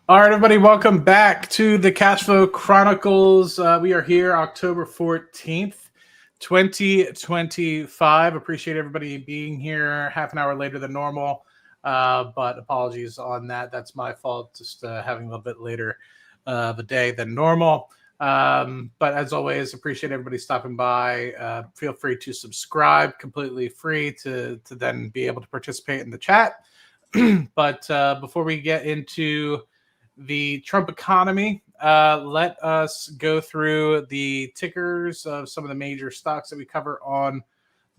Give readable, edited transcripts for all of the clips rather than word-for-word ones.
All right, everybody, welcome back to the Cashflow Chronicles. We are here October 14th, 2025. Appreciate everybody being here half an hour later than normal, but apologies on that. That's my fault, just having a little bit later of a day than normal. But as always, appreciate everybody stopping by. Feel free to subscribe, completely free to then be able to participate in the chat. But before we get into the Trump economy, let us go through the tickers of some of the major stocks that we cover on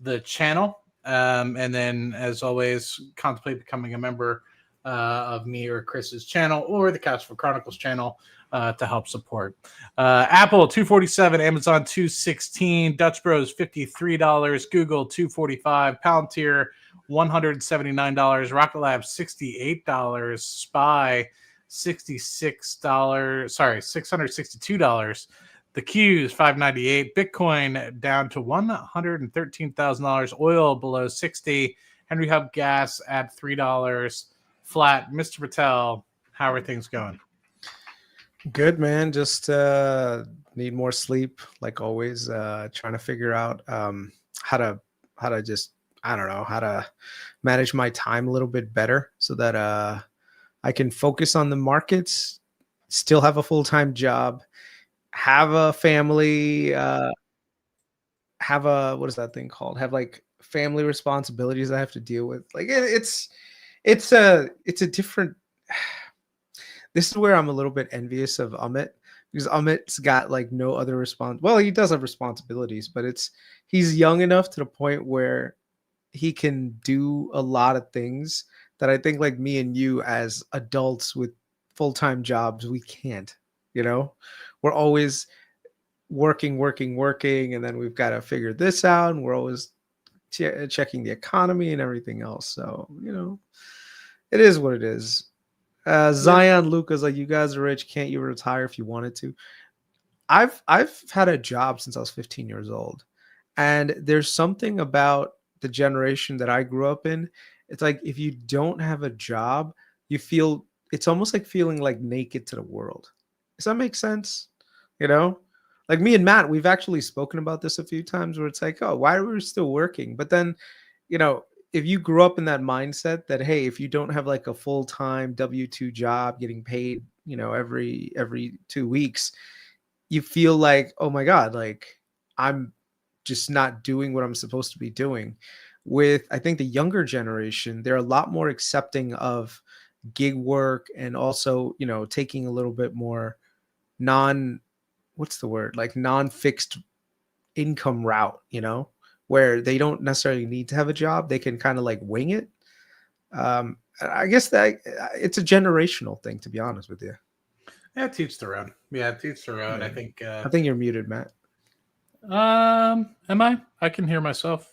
the channel. And then, as always, contemplate becoming a member of me or Chris's channel or the Cashflow Chronicles channel to help support. Apple $247, Amazon $216, Dutch Bros $53, Google $245, Palantir $179, Rocket Lab $68, Spy $662. The Q's $598. Bitcoin down to $113,000. Oil below 60. Henry Hub gas at $3 flat. Mr. Patel, how are things going? Good, man. Just need more sleep, like always. Trying to figure out how to just, I don't know, how to manage my time a little bit better so that I can focus on the markets, still have a full-time job, have a family, have a, what is that thing called? Have like family responsibilities I have to deal with. Like it's a different. This is where I'm a little bit envious of Amit, because Amit's got like no other well, he does have responsibilities, but he's young enough to the point where he can do a lot of things that I think like me and you as adults with full-time jobs, we can't, we're always working. And then we've got to figure this out. And we're always checking the economy and everything else. So, it is what it is. Zion Lucas, like, you guys are rich. Can't you retire if you wanted to? I've had a job since I was 15 years old. And there's something about the generation that I grew up in. It's like, if you don't have a job, it's almost like feeling like naked to the world. Does that make sense? Like me and Matt, we've actually spoken about this a few times where it's like, oh, why are we still working? But then, if you grew up in that mindset that, hey, if you don't have like a full-time W-2 job getting paid, every 2 weeks, you feel like, oh my God, like I'm just not doing what I'm supposed to be doing. With, I think, the younger generation, they're a lot more accepting of gig work and also, taking a little bit more non-fixed income route, where they don't necessarily need to have a job. They can kind of like wing it. I guess that it's a generational thing, to be honest with you. Yeah, teach their own. Yeah, teach their own. Yeah. I think you're muted, Matt. Am I? I can hear myself.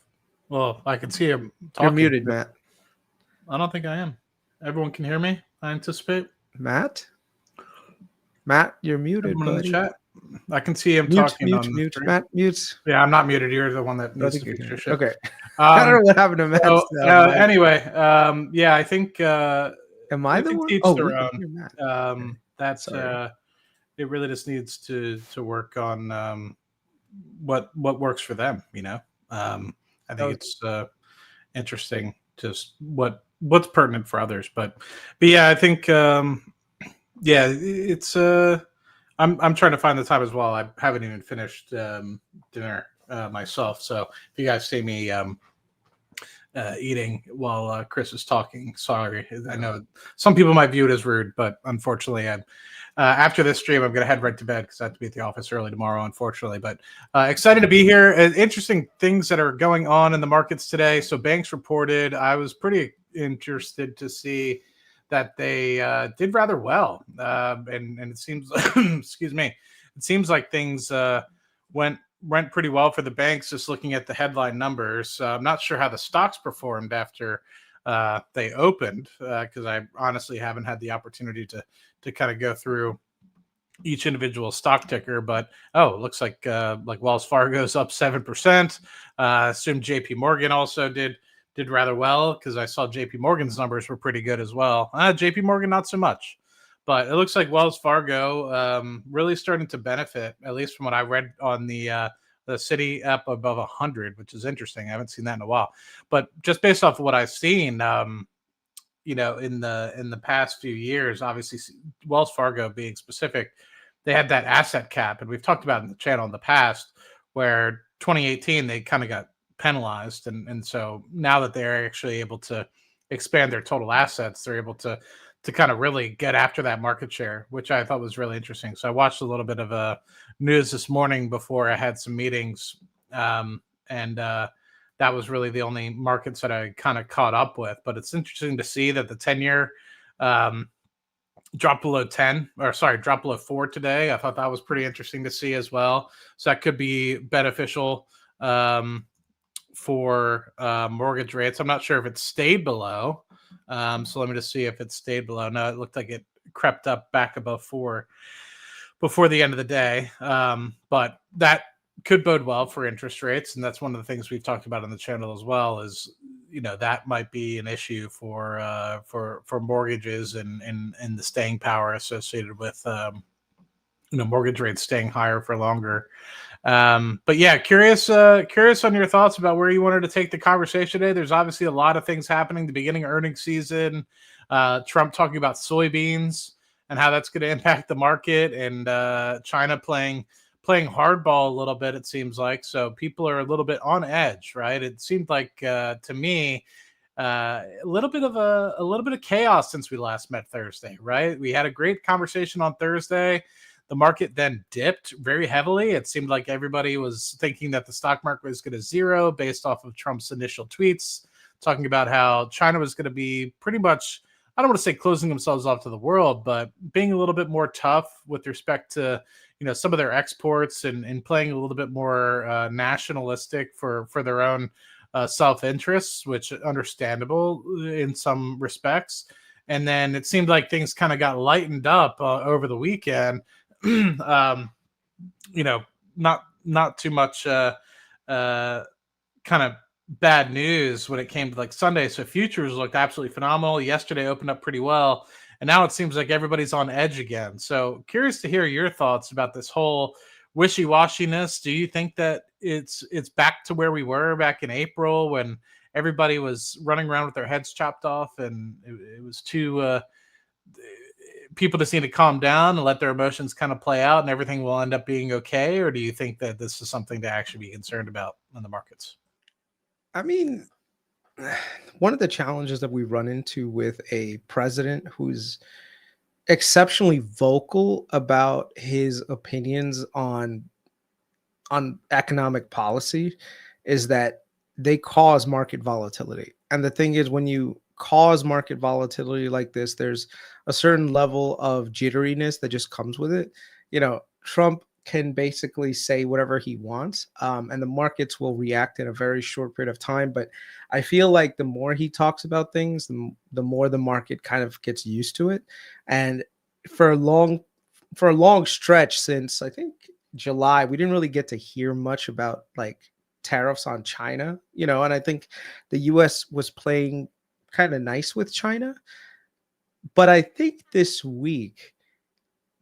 Well, I can see him talking. You're muted, Matt. I don't think I am. Everyone can hear me, I anticipate. Matt, you're muted, Everyone buddy. In the chat. I can see him talking. Mute. Matt, mute. Yeah, I'm not muted. You're the one that needs to fix your shit. Okay. I don't know what happened to Matt. Anyway, yeah, I think. Am I the one? Their own. That's it. Really just needs to work on what works for them. I think it's interesting just what's pertinent for others. But yeah, I think it's I'm trying to find the time as well. I haven't even finished dinner myself. So if you guys see me eating while Chris is talking, sorry. I know some people might view it as rude, but unfortunately, after this stream, I'm going to head right to bed because I have to be at the office early tomorrow, unfortunately. But excited to be here. Interesting things that are going on in the markets today. So banks reported. I was pretty interested to see that they did rather well. And it seems, excuse me, it seems like things went pretty well for the banks, just looking at the headline numbers. I'm not sure how the stocks performed after they opened, because I honestly haven't had the opportunity to kind of go through each individual stock ticker. But it looks like Wells Fargo's up 7%. Assume JP Morgan also did rather well, because I saw JP Morgan's numbers were pretty good as well. JP Morgan not so much, But it looks like Wells Fargo really starting to benefit, at least from what I read on the city up above 100, which is interesting. I haven't seen that in a while. But just based off of what I've seen, in the past few years, obviously Wells Fargo being specific, they had that asset cap, and we've talked about in the channel in the past, where 2018 they kind of got penalized, and so now that they're actually able to expand their total assets, they're able to kind of really get after that market share, which I thought was really interesting. So I watched a little bit of news this morning before I had some meetings, and that was really the only markets that I kind of caught up with. But it's interesting to see that the 10-year dropped below 4 today. I thought that was pretty interesting to see as well. So that could be beneficial for mortgage rates. I'm not sure if it stayed below. So let me just see if it stayed below. No, it looked like it crept up back above 4 before the end of the day. But that could bode well for interest rates, and that's one of the things we've talked about on the channel as well. Is that might be an issue for mortgages and the staying power associated with mortgage rates staying higher for longer. But yeah, curious on your thoughts about where you wanted to take the conversation today. There's obviously a lot of things happening the beginning of earnings season. Trump talking about soybeans and how that's going to impact the market, and China playing hardball a little bit, it seems like. So people are a little bit on edge, right? It seemed like to me a little bit of chaos since we last met Thursday, right? We had a great conversation on Thursday. The market then dipped very heavily. It seemed like everybody was thinking that the stock market was going to zero based off of Trump's initial tweets, talking about how China was going to be pretty much, I don't want to say closing themselves off to the world, but being a little bit more tough with respect to some of their exports, and playing a little bit more nationalistic for their own self-interests, which understandable in some respects. And then it seemed like things kind of got lightened up over the weekend. Not too much kind of bad news when it came to like Sunday. So futures looked absolutely phenomenal. Yesterday opened up pretty well, and now it seems like everybody's on edge again. So curious to hear your thoughts about this whole wishy-washiness. Do you think that it's back to where we were back in April, when everybody was running around with their heads chopped off, and it was too people just need to calm down and let their emotions kind of play out and everything will end up being okay? Or do you think that this is something to actually be concerned about in the markets? I mean, one of the challenges that we run into with a president who's exceptionally vocal about his opinions on economic policy is that they cause market volatility. And the thing is, when you cause market volatility like this, there's a certain level of jitteriness that just comes with it. Trump can basically say whatever he wants, and the markets will react in a very short period of time. But I feel like the more he talks about things, the more the market kind of gets used to it. And for a long stretch since I think July, we didn't really get to hear much about like tariffs on China, and I think the US was playing kind of nice with China. But I think this week,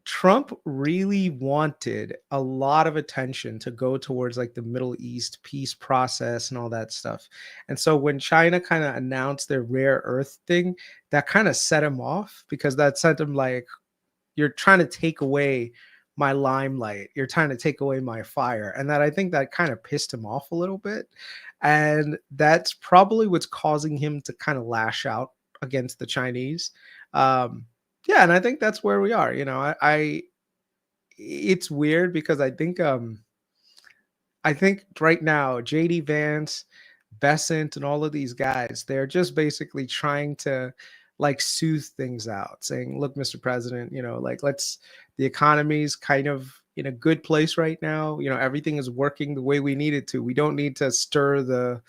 Trump really wanted a lot of attention to go towards like the Middle East peace process and all that stuff. And so when China kind of announced their rare earth thing, that kind of set him off, because that sent him like, you're trying to take away my limelight. You're trying to take away my fire. And I think that kind of pissed him off a little bit. And that's probably what's causing him to kind of lash out against the Chinese. Yeah, and I think that's where we are. I it's weird because I think right now JD Vance, Besant, and all of these guys, they're just basically trying to like soothe things out, saying, look, Mr. President, the economy's kind of in a good place right now. Everything is working the way we need it to. We don't need to stir the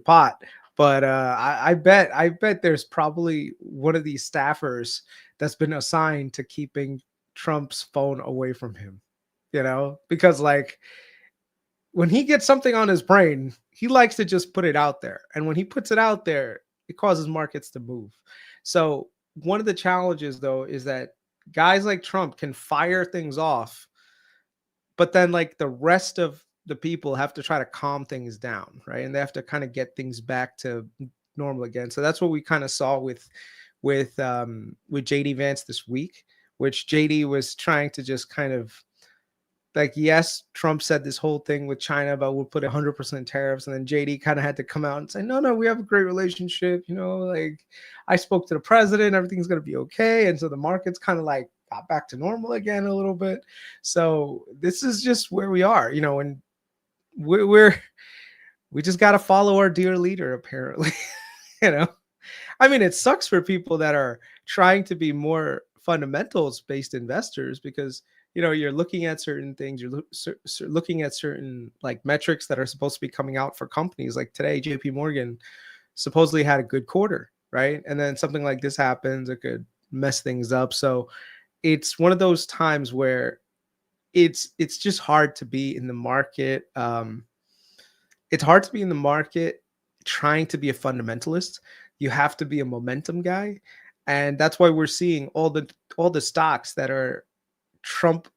pot. But I bet there's probably one of these staffers that's been assigned to keeping Trump's phone away from him, because like when he gets something on his brain, he likes to just put it out there. And when he puts it out there, it causes markets to move. So one of the challenges, though, is that guys like Trump can fire things off, but then like the rest of the people have to try to calm things down, right? And they have to kind of get things back to normal again. So that's what we kind of saw with JD Vance this week, which JD was trying to just kind of like, yes, Trump said this whole thing with China about we'll put 100% tariffs, and then JD kind of had to come out and say, no, we have a great relationship. Like I spoke to the president, everything's going to be okay. And so the market's kind of like got back to normal again a little bit. So this is just where we are, and we just got to follow our dear leader, apparently. I mean, it sucks for people that are trying to be more fundamentals based investors, because you're looking at certain things, you're looking at certain like metrics that are supposed to be coming out for companies. Like today, JP Morgan supposedly had a good quarter, right? And then something like this happens, it could mess things up. So it's one of those times where it's just hard to be in the market. It's hard to be in the market trying to be a fundamentalist. You have to be a momentum guy, and that's why we're seeing all the stocks that are Trump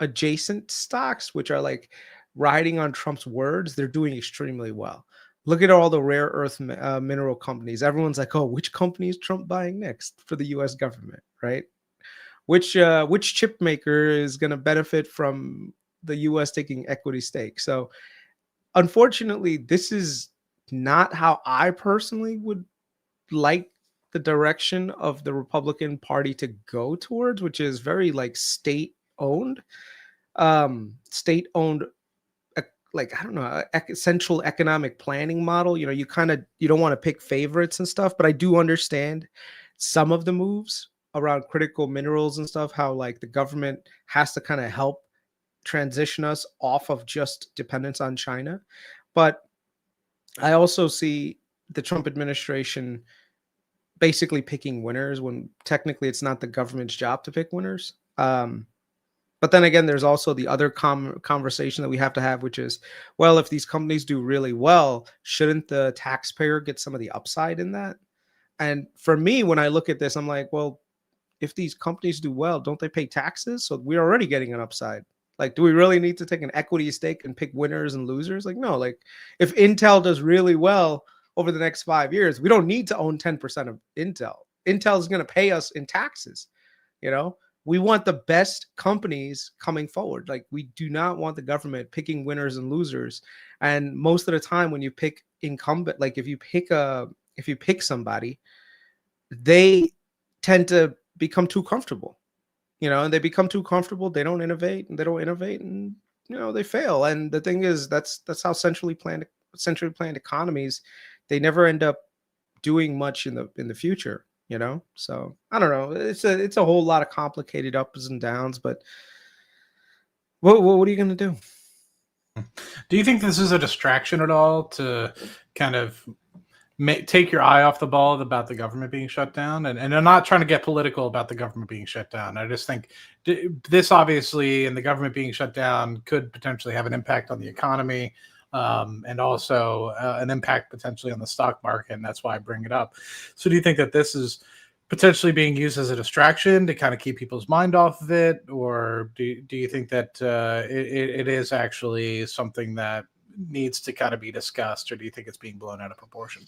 adjacent stocks, which are like riding on Trump's words. They're doing extremely well. Look at all the rare earth mineral companies. Everyone's like, oh, which company is Trump buying next for the US government, right? Which chip maker is going to benefit from the US taking equity stake? So unfortunately, this is not how I personally would like the direction of the Republican Party to go towards, which is very like state owned, like, I don't know, central economic planning model. You don't want to pick favorites and stuff, but I do understand some of the moves around critical minerals and stuff, how like the government has to kind of help transition us off of just dependence on China. But I also see the Trump administration basically picking winners when technically it's not the government's job to pick winners. But then again, there's also the other conversation that we have to have, which is, well, if these companies do really well, shouldn't the taxpayer get some of the upside in that? And for me, when I look at this, I'm like, well, if these companies do well, don't they pay taxes? So we're already getting an upside. Like, do we really need to take an equity stake and pick winners and losers? Like, no, like if Intel does really well over the next 5 years, we don't need to own 10% of Intel. Intel is going to pay us in taxes. We want the best companies coming forward. Like, we do not want the government picking winners and losers. And most of the time when you pick incumbent, like if you pick somebody, they tend to become too comfortable, and they become too comfortable. They don't innovate, and they fail. And the thing is, that's how centrally planned economies, they never end up doing much in the future. So I don't know. It's a whole lot of complicated ups and downs, but what are you going to do? Do you think this is a distraction at all to kind of take your eye off the ball about the government being shut down? And I'm not trying to get political about the government being shut down. I just think this obviously, and the government being shut down, could potentially have an impact on the economy, and also an impact potentially on the stock market. And that's why I bring it up. So do you think that this is potentially being used as a distraction to kind of keep people's mind off of it? Or do you think that it is actually something that needs to kind of be discussed, or do you think it's being blown out of proportion?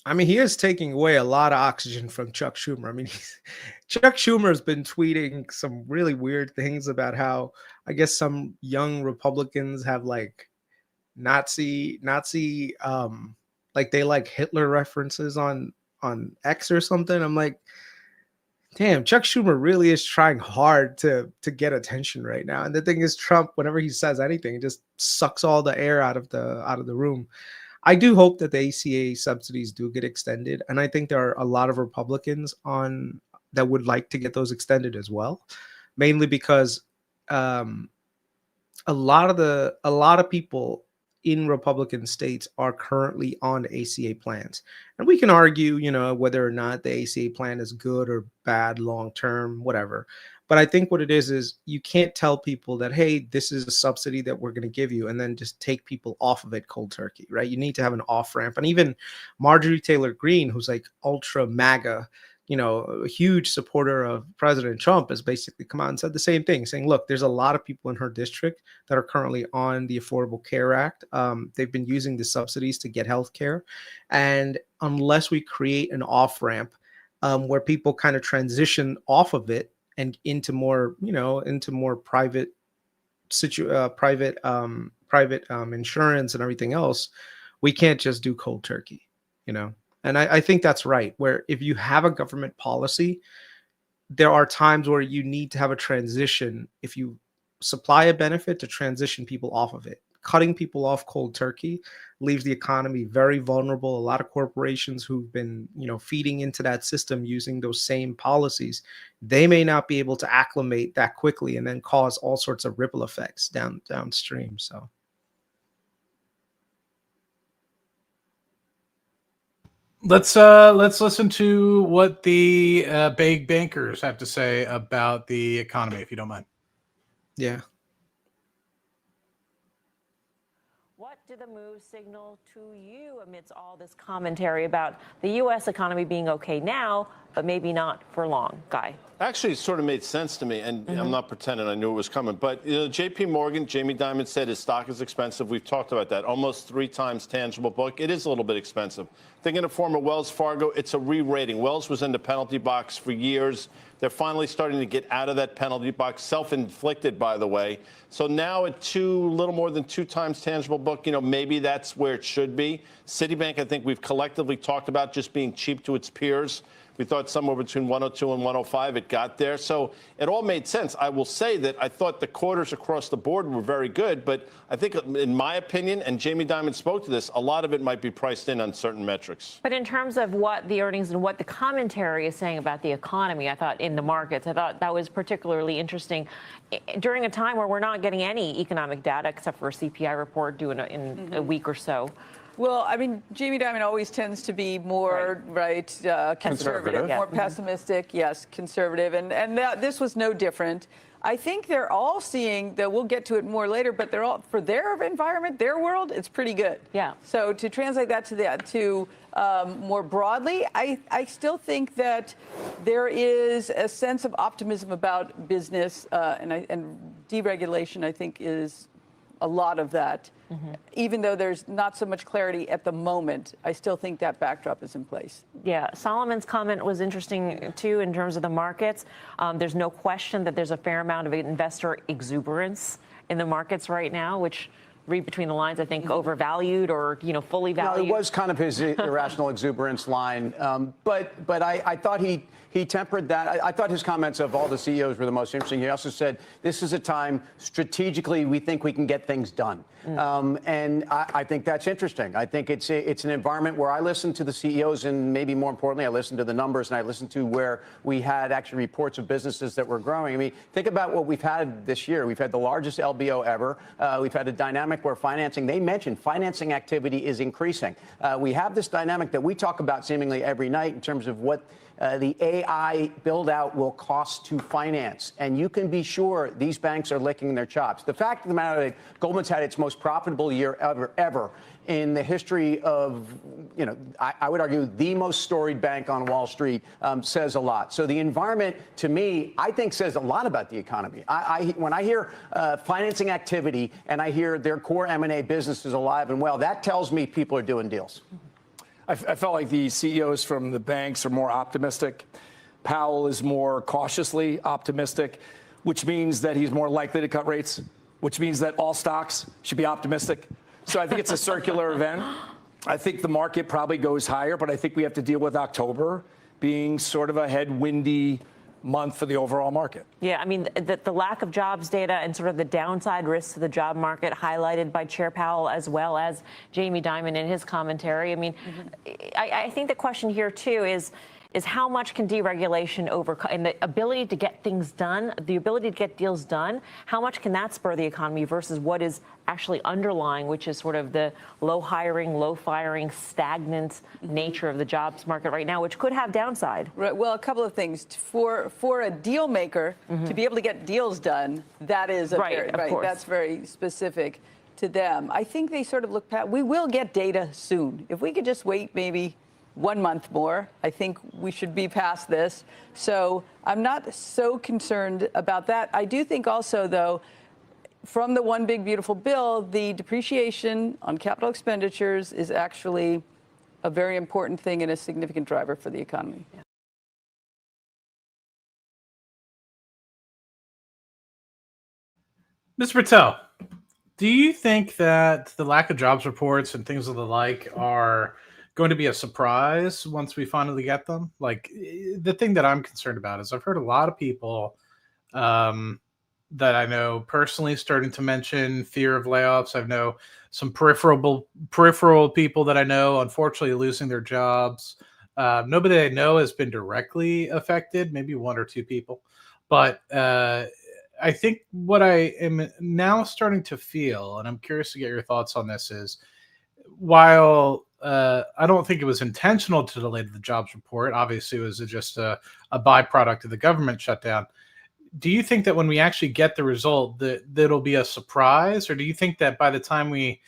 I mean, he is taking away a lot of oxygen from Chuck Schumer. I mean, Chuck Schumer has been tweeting some really weird things about how, I guess, some young Republicans have like Nazi, like they like Hitler references on X or something. I'm like, damn, Chuck Schumer really is trying hard to get attention right now. And the thing is, Trump, whenever he says anything, it just sucks all the air out of the room. I do hope that the ACA subsidies do get extended, and I think there are a lot of Republicans that would like to get those extended as well, mainly because a lot of people in Republican states are currently on ACA plans. And we can argue, whether or not the ACA plan is good or bad long term, whatever. But I think what it is you can't tell people that, hey, this is a subsidy that we're going to give you, and then just take people off of it cold turkey, right? You need to have an off ramp. And even Marjorie Taylor Greene, who's like ultra MAGA, a huge supporter of President Trump, has basically come out and said the same thing, saying, look, there's a lot of people in her district that are currently on the Affordable Care Act. They've been using the subsidies to get health care. And unless we create an off-ramp where people kind of transition off of it and into more, into more private insurance and everything else, we can't just do cold turkey, And I think that's right, where if you have a government policy, there are times where you need to have a transition. If you supply a benefit, to transition people off of it. Cutting people off cold turkey leaves the economy very vulnerable. A lot of corporations who've been, feeding into that system using those same policies, they may not be able to acclimate that quickly and then cause all sorts of ripple effects downstream. So. Let's listen to what the big bankers have to say about the economy, if you don't mind. Yeah. What do the moves signal to you amidst all this commentary about the U.S. economy being okay now, but maybe not for long? Guy. Actually, it sort of made sense to me, and I'm not pretending I knew it was coming. But J.P. Morgan, Jamie Dimon said his stock is expensive. We've talked about that. Almost 3 times tangible book. It is a little bit expensive. Thinking of former Wells Fargo, it's a re-rating. Wells was in the penalty box for years. They're finally starting to get out of that penalty box, self-inflicted, by the way. So now at little more than 2 times tangible book, maybe that's where it should be. Citibank, I think we've collectively talked about just being cheap to its peers. We thought somewhere between 102 and 105 it got there. So it all made sense. I will say that I thought the quarters across the board were very good, but I think in my opinion, and Jamie Dimon spoke to this, a lot of it might be priced in on certain metrics. But in terms of what the earnings and what the commentary is saying about the economy, I thought in the markets, I thought that was particularly interesting during a time where we're not getting any economic data except for a CPI report due in a week or so. Well, I mean, Jamie Dimon always tends to be more conservative, more pessimistic. Yes, conservative, and this was no different. I think they're all seeing that. We'll get to it more later, but they're all, for their environment, their world, it's pretty good. Yeah. So to translate that to more broadly, I still think that there is a sense of optimism about business, and deregulation, I think, is a lot of that. Even though there's not so much clarity at the moment, I still think that backdrop is in place. Yeah, Solomon's comment was interesting, too, in terms of the markets. There's no question that there's a fair amount of investor exuberance in the markets right now, which, read between the lines, I think overvalued or, fully valued. No, it was kind of his irrational exuberance line. But I thought he tempered that. I thought his comments of all the CEOs were the most interesting. He also said, this is a time strategically we think we can get things done. And I think that's interesting. I think it's an environment where I listen to the CEOs, and maybe more importantly, I listen to the numbers, and I listen to where we had actually reports of businesses that were growing. I mean, think about what we've had this year. We've had the largest LBO ever. We've had a dynamic where they mentioned financing activity is increasing. We have this dynamic that we talk about seemingly every night in terms of what the AI build out will cost to finance. And you can be sure these banks are licking their chops. The fact of the matter is Goldman's had its most profitable year ever in the history of, I would argue the most storied bank on Wall Street, says a lot. So the environment, to me, I think says a lot about the economy. When I hear financing activity and I hear their core M&A business is alive and well, that tells me people are doing deals. I felt like the CEOs from the banks are more optimistic. Powell is more cautiously optimistic, which means that he's more likely to cut rates, which means that all stocks should be optimistic. So I think it's a circular event. I think the market probably goes higher, but I think we have to deal with October being sort of a headwindy month for the overall market. Yeah, I mean, the lack of jobs data and sort of the downside risks to the job market highlighted by Chair Powell as well as Jamie Dimon in his commentary. I mean, I think the question here, too, is how much can deregulation overcome, and the ability to get things done, the ability to get deals done, how much can that spur the economy versus what is actually underlying, which is sort of the low hiring, low firing, stagnant nature of the jobs market right now, which could have downside. Right. Well, a couple of things. For a deal maker to be able to get deals done, that is that's very specific to them. I think they sort of look past. We will get data soon. If we could just wait maybe 1 month more. I think we should be past this. So I'm not so concerned about that. I do think also, though, from the one big beautiful bill, the depreciation on capital expenditures is actually a very important thing and a significant driver for the economy. Mr. Patel, do you think that the lack of jobs reports and things of the like are going to be a surprise once we finally get them? Like, the thing that I'm concerned about is I've heard a lot of people that I know personally starting to mention fear of layoffs. I know some peripheral people that I know, unfortunately, losing their jobs. Nobody I know has been directly affected, maybe one or two people. But I think what I am now starting to feel, and I'm curious to get your thoughts on this, is while I don't think it was intentional to delay the jobs report, obviously it was just a byproduct of the government shutdown. Do you think that when we actually get the result that it'll be a surprise, or do you think that by the time we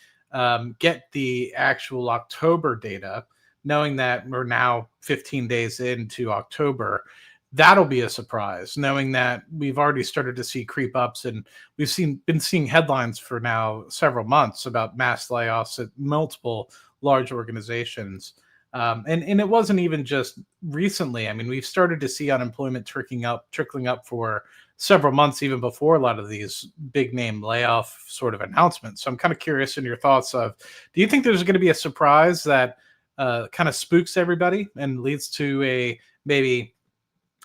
get the actual October data, knowing that we're now 15 days into October, that'll be a surprise, knowing that we've already started to see creep ups, and been seeing headlines for now several months about mass layoffs at multiple large organizations. And it wasn't even just recently. I mean, we've started to see unemployment trickling up for several months, even before a lot of these big name layoff sort of announcements. So I'm kind of curious in your thoughts of, do you think there's going to be a surprise that kind of spooks everybody and leads to a maybe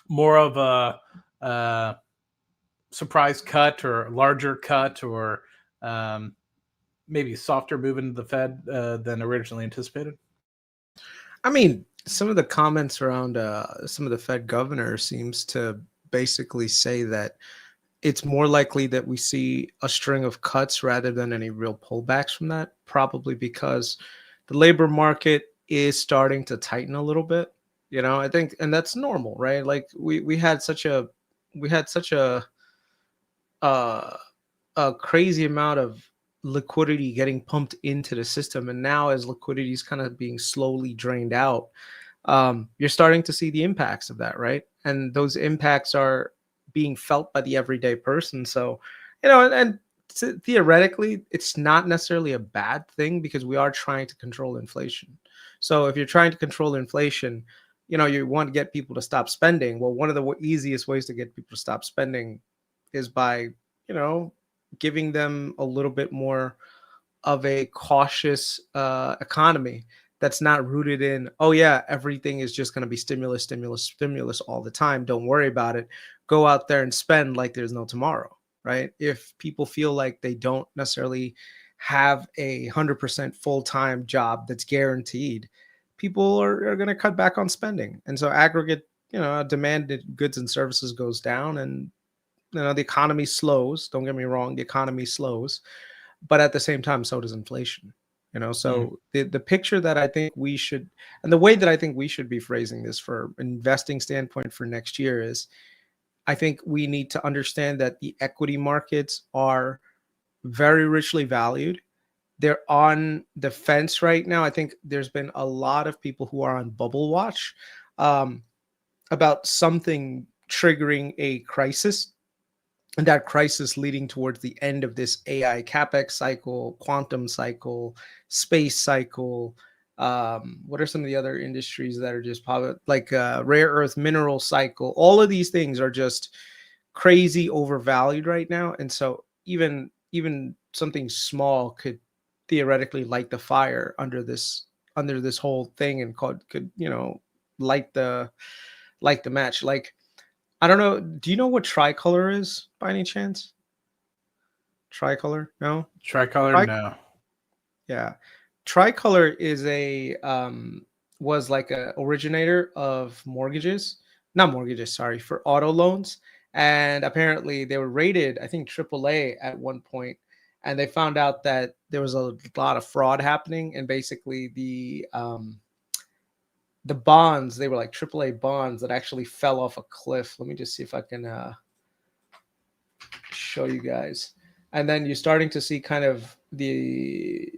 more of a surprise cut or larger cut, or maybe softer move into the Fed than originally anticipated? I mean, some of the comments around some of the Fed governors seems to basically say that it's more likely that we see a string of cuts rather than any real pullbacks from that, probably because the labor market is starting to tighten a little bit. I think, and that's normal, right? Like we had such a uh, a crazy amount of liquidity getting pumped into the system, and now as liquidity is kind of being slowly drained out, you're starting to see the impacts of that, right? And those impacts are being felt by the everyday person. So, and theoretically, it's not necessarily a bad thing because we are trying to control inflation. So if you're trying to control inflation, you want to get people to stop spending. Well, one of the easiest ways to get people to stop spending is by, giving them a little bit more of a cautious economy that's not rooted in, oh yeah, everything is just going to be stimulus, stimulus, stimulus all the time. Don't worry about it. Go out there and spend like there's no tomorrow, right? If people feel like they don't necessarily have a 100% full-time job that's guaranteed, people are going to cut back on spending. And so aggregate, demand in goods and services goes down, and the economy slows. Don't get me wrong, the economy slows, but at the same time, so does inflation. So the picture that I think we should, and the way that I think we should be phrasing this for investing standpoint for next year is, I think we need to understand that the equity markets are very richly valued. They're on the fence right now. I think there's been a lot of people who are on bubble watch about something triggering a crisis, and that crisis leading towards the end of this AI capex cycle, quantum cycle, space cycle. What are some of the other industries that are just like rare earth mineral cycle? All of these things are just crazy overvalued right now, and so even something small could theoretically light the fire under this whole thing, and could light the match. Like, I don't know. Do you know what tricolor is by any chance? Tricolor? No? Tricolor? No. Yeah. Tricolor is was like a originator of for auto loans. And apparently they were rated, I think, AAA at one point, and they found out that there was a lot of fraud happening, and basically the bonds, they were like AAA bonds that actually fell off a cliff. Let me just see if I can show you guys. And then you're starting to see kind of the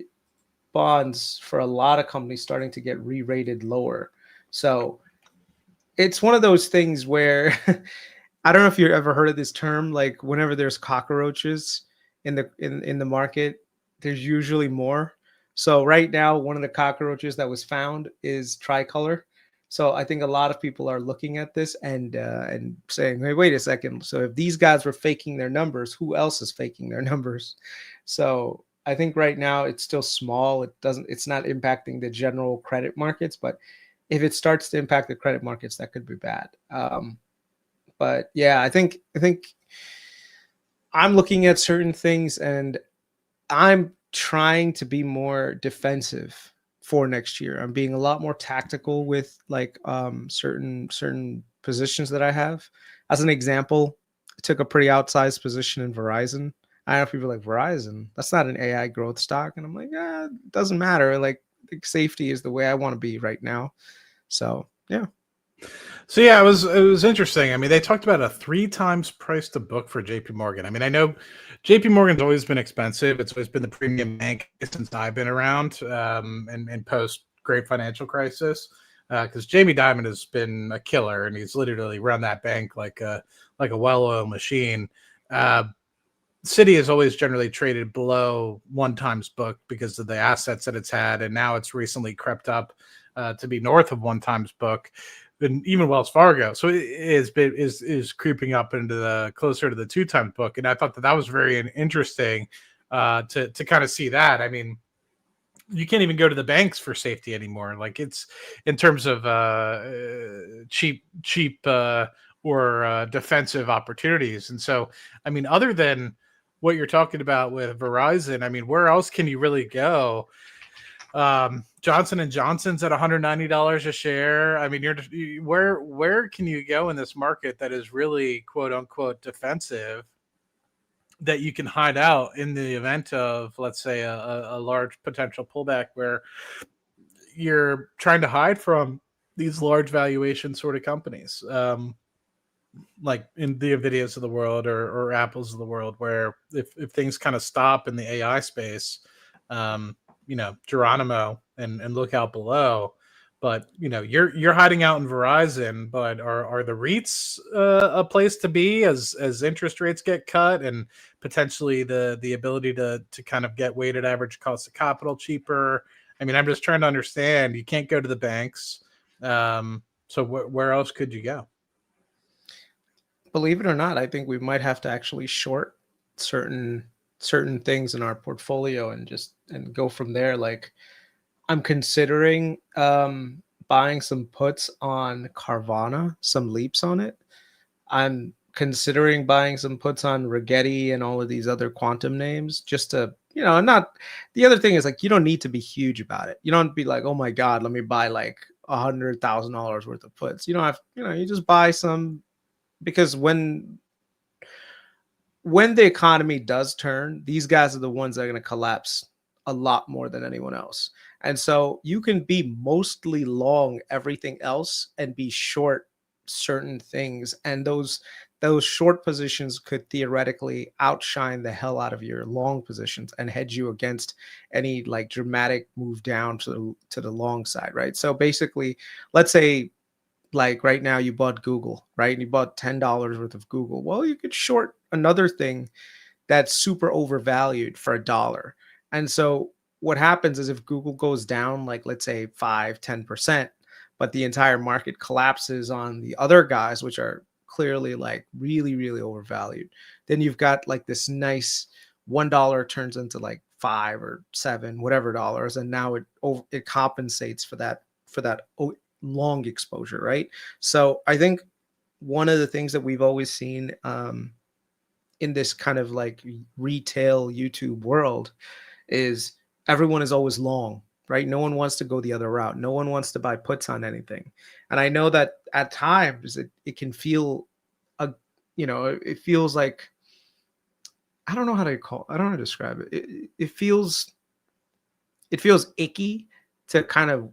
bonds for a lot of companies starting to get re-rated lower. So it's one of those things where I don't know if you've ever heard of this term. Like whenever there's cockroaches in the market, there's usually more. So right now, one of the cockroaches that was found is tricolor. So I think a lot of people are looking at this and saying, "Hey, wait a second. So if these guys were faking their numbers, who else is faking their numbers?" So I think right now it's still small. It's not impacting the general credit markets, but if it starts to impact the credit markets, that could be bad. But yeah, I think I'm looking at certain things and I'm trying to be more defensive for next year. I'm being a lot more tactical with like certain positions that I have. As an example, I took a pretty outsized position in Verizon. I know people are like Verizon, that's not an AI growth stock. And I'm like, it doesn't matter. Like safety is the way I want to be right now. So yeah. So yeah, it was interesting. I mean, they talked about a 3 times price to book for JP Morgan. I mean, I know JP Morgan's always been expensive. It's always been the premium bank since I've been around, and post great financial crisis. Because Jamie Dimon has been a killer, and he's literally run that bank like a well-oiled machine. Citi has always generally traded below 1 times book because of the assets that it's had, and now it's recently crept up to be north of 1 times book. And even Wells Fargo, so it is creeping up into the closer to the 2 times book, and I thought that was very interesting to kind of see that. I mean, you can't even go to the banks for safety anymore. Like it's in terms of cheap or defensive opportunities, and so I mean, other than what you're talking about with Verizon, I mean, where else can you really go? Johnson and Johnson's at $190 a share. I mean, where can you go in this market that is really quote unquote defensive that you can hide out in the event of, let's say, a large potential pullback where you're trying to hide from these large valuation sort of companies, like in the Nvidias of the world or Apples of the world, where if things kind of stop in the AI space, Geronimo and look out below. But you're hiding out in Verizon. But are the REITs a place to be as interest rates get cut and potentially the ability to kind of get weighted average cost of capital cheaper? I mean, I'm just trying to understand. You can't go to the banks, so where else could you go? Believe it or not, I think we might have to actually short certain things in our portfolio and go from there. Like I'm considering buying some puts on Carvana, some leaps on it. I'm considering buying some puts on Rigetti and all of these other quantum names just to, not the other thing is like you don't need to be huge about it. You don't be like, oh my God, let me buy like $100,000 worth of puts. You don't have, you just buy some because when the economy does turn, these guys are the ones that are going to collapse a lot more than anyone else. And so you can be mostly long everything else and be short certain things. And those short positions could theoretically outshine the hell out of your long positions and hedge you against any like dramatic move down to the long side, right? So basically, let's say like right now you bought Google, right? And you bought $10 worth of Google. Well, you could short another thing that's super overvalued for $1. And so what happens is if Google goes down, like let's say 5-10%, but the entire market collapses on the other guys, which are clearly like really, really overvalued, then you've got like this nice $1 turns into like 5 or 7, whatever dollars. And now it compensates for that long exposure, right? So I think one of the things that we've always seen in this kind of like retail YouTube world is everyone is always long, right? No one wants to go the other route. No one wants to buy puts on anything. And I know that at times it can feel, it feels like, I don't know how to describe it. It feels icky to kind of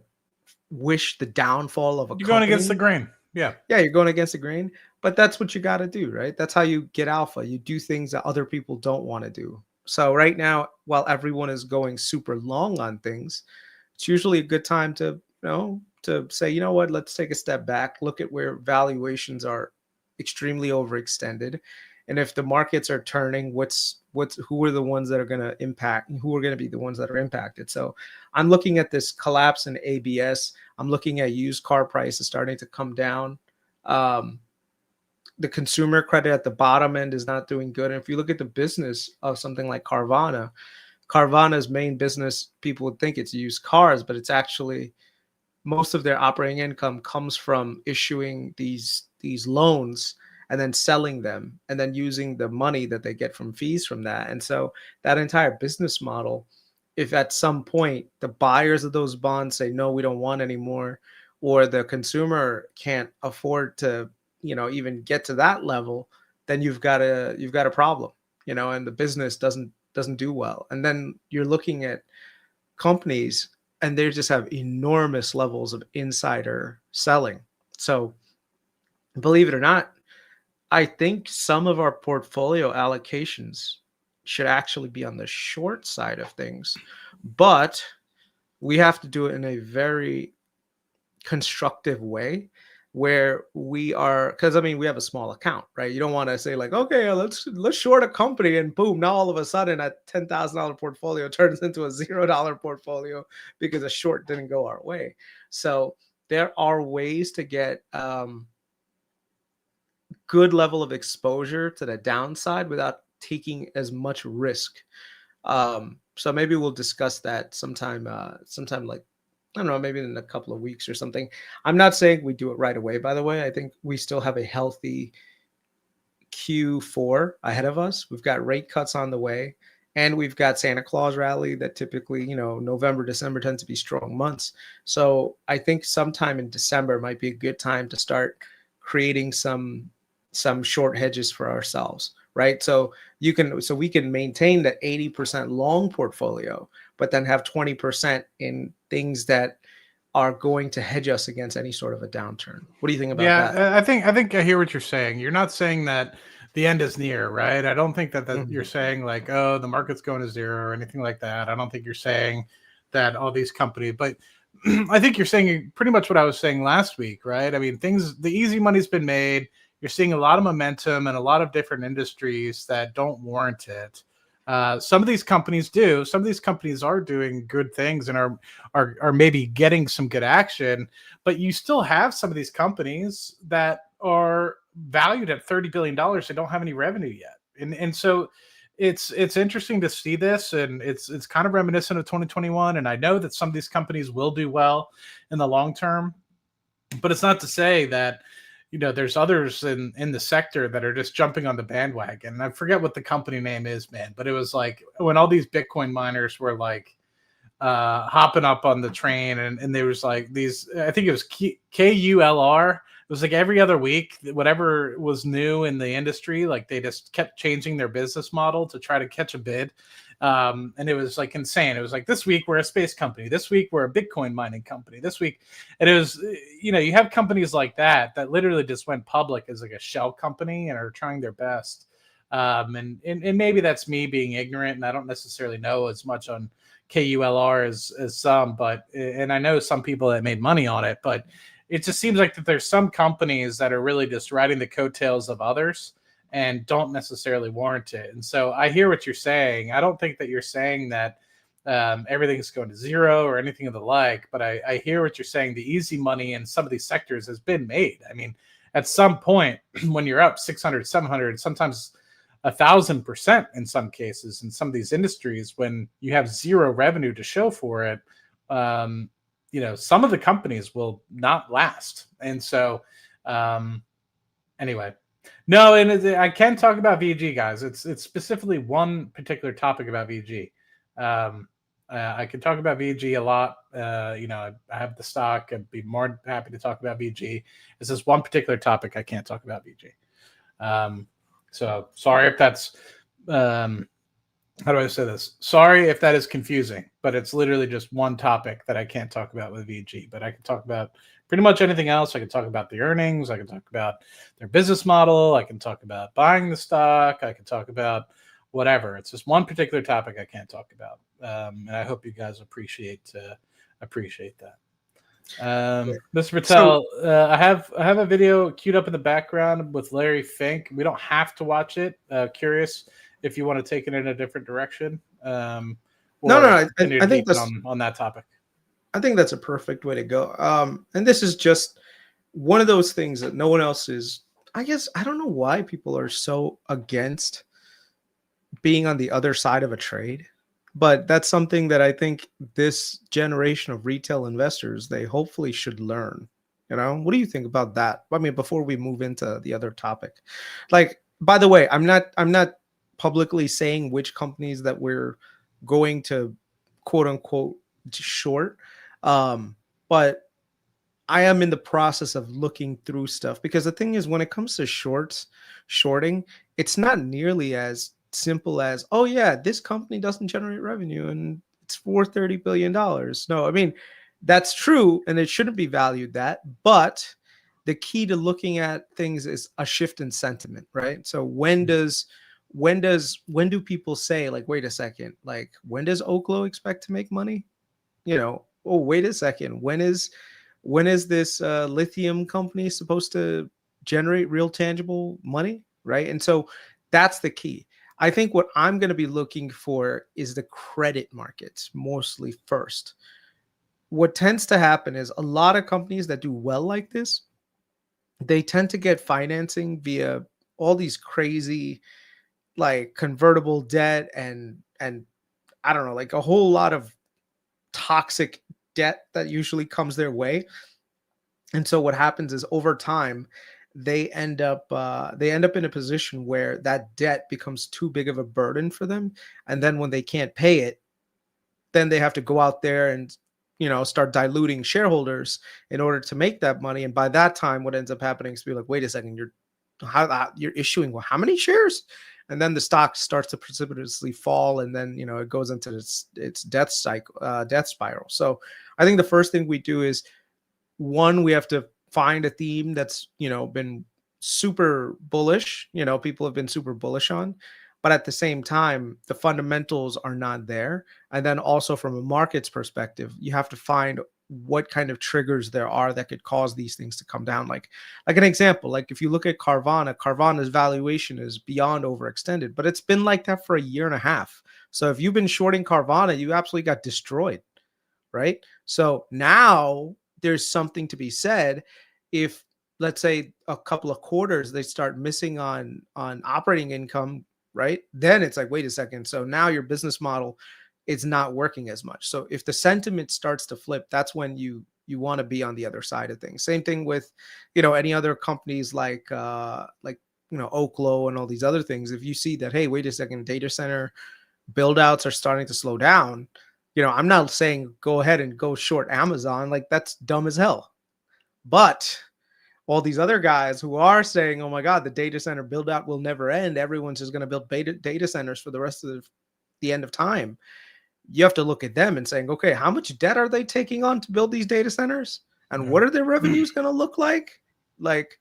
wish the downfall of a You're company. going against the grain. Yeah, you're going against the grain, but that's what you got to do, right? That's how you get alpha. You do things that other people don't want to do. So right now, while everyone is going super long on things, it's usually a good time to to say, you know what, let's take a step back, look at where valuations are extremely overextended, and if the markets are turning, who are the ones that are going to impact, who are going to be the ones that are impacted. So I'm looking at this collapse in ABS. I'm looking at used car prices starting to come down. The consumer credit at the bottom end is not doing good. And if you look at the business of something like Carvana's main business, people would think it's used cars, but it's actually most of their operating income comes from issuing these loans and then selling them and then using the money that they get from fees from that. And so that entire business model, if at some point the buyers of those bonds say, no, we don't want anymore, or the consumer can't afford to, even get to that level, then you've got a problem, and the business doesn't do well. And then you're looking at companies and they just have enormous levels of insider selling. So believe it or not, I think some of our portfolio allocations should actually be on the short side of things, but we have to do it in a very constructive way where we are, because we have a small account, right? You don't want to say like, okay, let's short a company and boom, now all of a sudden a $10,000 portfolio turns into a $0 portfolio because a short didn't go our way. So there are ways to get good level of exposure to the downside without taking as much risk. So maybe we'll discuss that sometime like, I don't know, maybe in a couple of weeks or something. I'm not saying we do it right away, by the way. I think we still have a healthy Q4 ahead of us. We've got rate cuts on the way, and we've got Santa Claus rally that typically, November, December tends to be strong months. So I think sometime in December might be a good time to start creating some short hedges for ourselves, right? So we can maintain the 80% long portfolio, but then have 20% in things that are going to hedge us against any sort of a downturn. What do you think about that? Yeah, I think I hear what you're saying. You're not saying that the end is near, right? I don't think that you're saying like, oh, the market's going to zero or anything like that. I don't think you're saying that all these companies, but I think you're saying pretty much what I was saying last week, right? I mean, the easy money's been made. You're seeing a lot of momentum in a lot of different industries that don't warrant it. Some of these companies do. Some of these companies are doing good things and are maybe getting some good action. But you still have some of these companies that are valued at $30 billion. They don't have any revenue yet, and so it's interesting to see this, and it's kind of reminiscent of 2021. And I know that some of these companies will do well in the long term, but it's not to say that there's others in the sector that are just jumping on the bandwagon. And I forget what the company name is, man, but it was like when all these Bitcoin miners were like hopping up on the train, and there was like these, I think it was KULR. It was like every other week, whatever was new in the industry, like they just kept changing their business model to try to catch a bid. And it was like insane. It was like, this week we're a space company. This week we're a Bitcoin mining company. This week, and it was, you have companies like that literally just went public as like a shell company and are trying their best. And maybe that's me being ignorant, and I don't necessarily know as much on KULR as some, and I know some people that made money on it, but it just seems like that there's some companies that are really just riding the coattails of others and don't necessarily warrant it. And so I hear what you're saying. I don't think that you're saying that everything's going to zero or anything of the like, but I hear what you're saying. The easy money in some of these sectors has been made. I mean, at some point when you're up 600, 700, sometimes 1,000% in some cases in some of these industries, when you have zero revenue to show for it, some of the companies will not last. And so anyway, no, and I can talk about VG, guys. It's specifically one particular topic about VG. I can talk about VG a lot. I have the stock. I'd be more happy to talk about VG. It's this one particular topic I can't talk about VG. So sorry if that's how do I say this? Sorry if that is confusing, but it's literally just one topic that I can't talk about with VG. But I can talk about pretty much anything else. I can talk about the earnings. I can talk about their business model. I can talk about buying the stock. I can talk about whatever. It's just one particular topic I can't talk about. And I hope you guys appreciate that. Mr. Patel, I have a video queued up in the background with Larry Fink. We don't have to watch it. Curious if you want to take it in a different direction. No. I think that's on that topic. I think that's a perfect way to go. And this is just one of those things that no one else is. I guess I don't know why people are so against being on the other side of a trade, but that's something that I think this generation of retail investors, they hopefully should learn. What do you think about that? I mean, before we move into the other topic, like, by the way, I'm not publicly saying which companies that we're going to quote unquote short. But I am in the process of looking through stuff, because the thing is, when it comes to shorting, it's not nearly as simple as, oh yeah, this company doesn't generate revenue and it's worth $30 billion. No, I mean, that's true, and it shouldn't be valued that, but the key to looking at things is a shift in sentiment, right? So when do people say, like, wait a second, like, when does Oklo expect to make money? Oh, wait a second, when is this lithium company supposed to generate real tangible money, right? And so that's the key. I think what I'm going to be looking for is the credit markets mostly first. What tends to happen is a lot of companies that do well like this, they tend to get financing via all these crazy, like, convertible debt and I don't know, like a whole lot of toxic debt that usually comes their way. And so what happens is, over time, they end up in a position where that debt becomes too big of a burden for them, and then when they can't pay it, then they have to go out there and start diluting shareholders in order to make that money. And by that time, what ends up happening is, be like, wait a second, you're issuing how many shares? And then the stock starts to precipitously fall, and then it goes into its death spiral. So I think the first thing we do is, one, we have to find a theme that's been super bullish. People have been super bullish on, but at the same time, the fundamentals are not there. And then also, from a markets perspective, you have to find what kind of triggers there are that could cause these things to come down. Like an example, like if you look at Carvana's valuation is beyond overextended, but it's been like that for a year and a half. So if you've been shorting Carvana, you absolutely got destroyed, right? So now there's something to be said. If, let's say, a couple of quarters they start missing on operating income, right? Then it's like, wait a second. So now your business model is not working as much. So if the sentiment starts to flip, that's when you want to be on the other side of things. Same thing with, any other companies like Oklo and all these other things. If you see that, hey, wait a second, data center build outs are starting to slow down, I'm not saying go ahead and go short Amazon. Like, that's dumb as hell. But all these other guys who are saying, oh my God, the data center build out will never end, everyone's just going to build data centers for the rest of the end of time. You have to look at them and saying, okay, how much debt are they taking on to build these data centers? And what are their revenues going to look like? Like,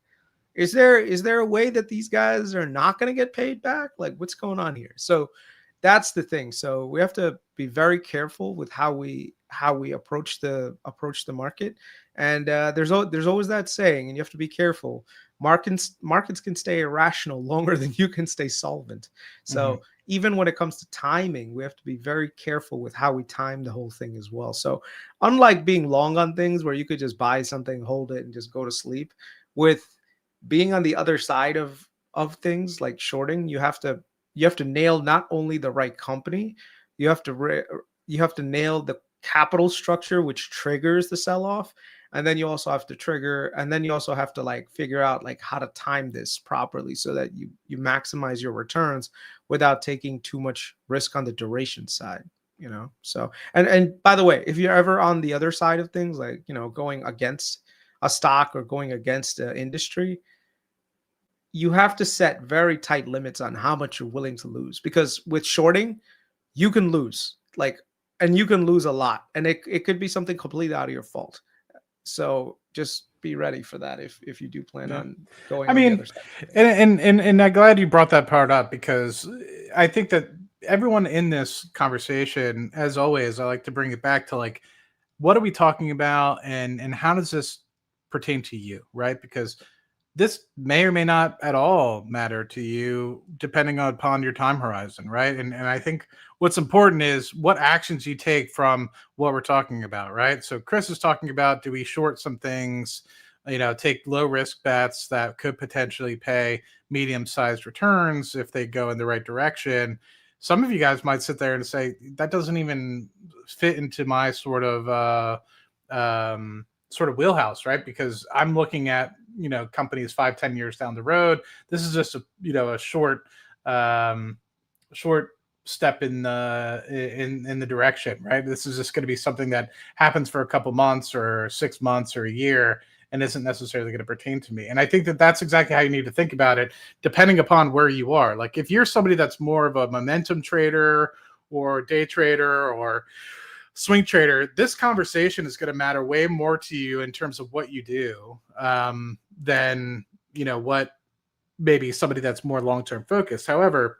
is there a way that these guys are not going to get paid back? Like, what's going on here? So that's the thing. So we have to be very careful with how we approach the market. And there's always that saying, and you have to be careful. Markets can stay irrational longer than you can stay solvent. So even when it comes to timing, we have to be very careful with how we time the whole thing as well. So unlike being long on things where you could just buy something, hold it, and just go to sleep, with being on the other side of things like shorting, you have to nail not only the right company, you have to nail the capital structure which triggers the sell-off, and then you also have to like figure out like how to time this properly so that you maximize your returns without taking too much risk on the duration side. So and by the way, if you're ever on the other side of things, like going against a stock or going against an industry, you have to set very tight limits on how much you're willing to lose, because with shorting, you can lose, and you can lose a lot, and it could be something completely out of your fault. So just be ready for that if you do plan on going. I mean, and I'm glad you brought that part up, because I think that everyone in this conversation, as always, I like to bring it back to like what are we talking about, and how does this pertain to you, right? Because this may or may not at all matter to you depending upon your time horizon, right? And I think what's important is what actions you take from what we're talking about, right? So Chris is talking about, do we short some things, take low risk bets that could potentially pay medium sized returns if they go in the right direction. Some of you guys might sit there and say that doesn't even fit into my sort of wheelhouse, right? Because I'm looking at companies 5-10 years down the road. This is just a short step in the direction, right? This is just going to be something that happens for a couple months or 6 months or a year and isn't necessarily going to pertain to me. And I think that that's exactly how you need to think about it, depending upon where you are. Like if you're somebody that's more of a momentum trader or day trader or swing trader, this conversation is going to matter way more to you in terms of what you do than what maybe somebody that's more long-term focused. However,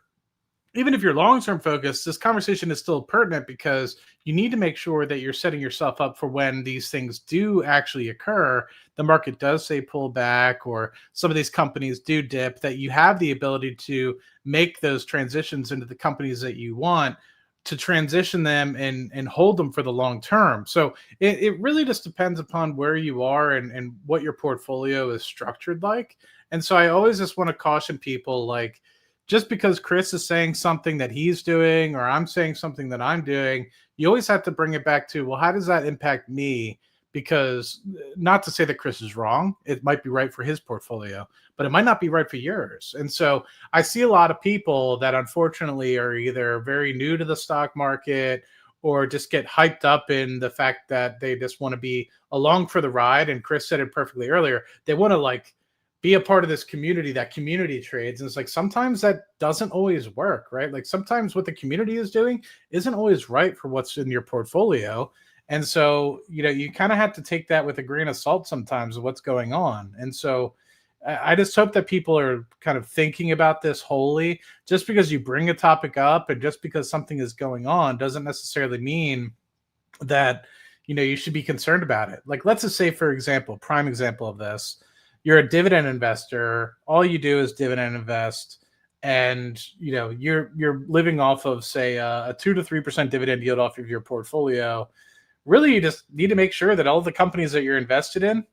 even if you're long-term focused, this conversation is still pertinent because you need to make sure that you're setting yourself up for when these things do actually occur. The market does say pull back, or some of these companies do dip, that you have the ability to make those transitions into the companies that you want, to transition them and hold them for the long term. So it really just depends upon where you are and what your portfolio is structured like. And so I always just want to caution people, like, just because Chris is saying something that he's doing or I'm saying something that I'm doing, you always have to bring it back to, well, how does that impact me? Because not to say that Chris is wrong, it might be right for his portfolio, but it might not be right for yours. And so I see a lot of people that unfortunately are either very new to the stock market or just get hyped up in the fact that they just want to be along for the ride. And Chris said it perfectly earlier. They want to be a part of this community, that community trades. And it's like, sometimes that doesn't always work, right? Like sometimes what the community is doing isn't always right for what's in your portfolio. And so, you kind of have to take that with a grain of salt sometimes of what's going on. And so I just hope that people are kind of thinking about this wholly. Just because you bring a topic up and just because something is going on doesn't necessarily mean that, you should be concerned about it. Like, let's just say, for example, prime example of this, you're a dividend investor. All you do is dividend invest, and you're living off of, say, a 2 to 3% dividend yield off of your portfolio. Really, you just need to make sure that all the companies that you're invested in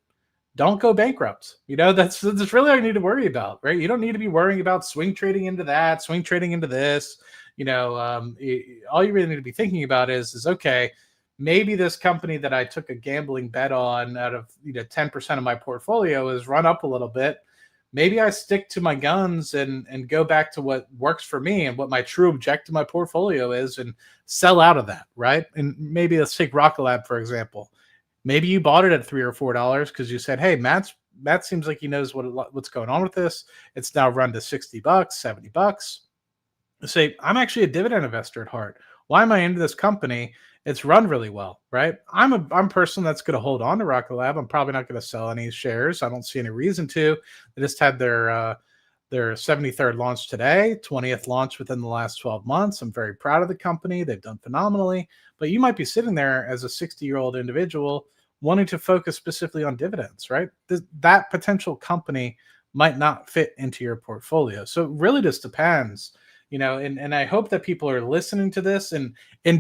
don't go bankrupt. That's really all you need to worry about, right? You don't need to be worrying about swing trading into that, swing trading into this. All you really need to be thinking about is okay, maybe this company that I took a gambling bet on out of 10% of my portfolio is run up a little bit. Maybe I stick to my guns and go back to what works for me and what my true objective of my portfolio is, and sell out of that, right? And maybe let's take Rocket Lab, for example. Maybe you bought it at $3 or $4 because you said, hey, Matt seems like he knows what's going on with this. It's now run to $60, $70. Say, I'm actually a dividend investor at heart. Why am I into this company? It's run really well, right? I'm a person that's going to hold on to Rocket Lab. I'm probably not going to sell any shares. I don't see any reason to. They just had their 73rd launch today, 20th launch within the last 12 months. I'm very proud of the company. They've done phenomenally. But you might be sitting there as a 60-year-old individual wanting to focus specifically on dividends, right? That potential company might not fit into your portfolio. So it really just depends. And I hope that people are listening to this and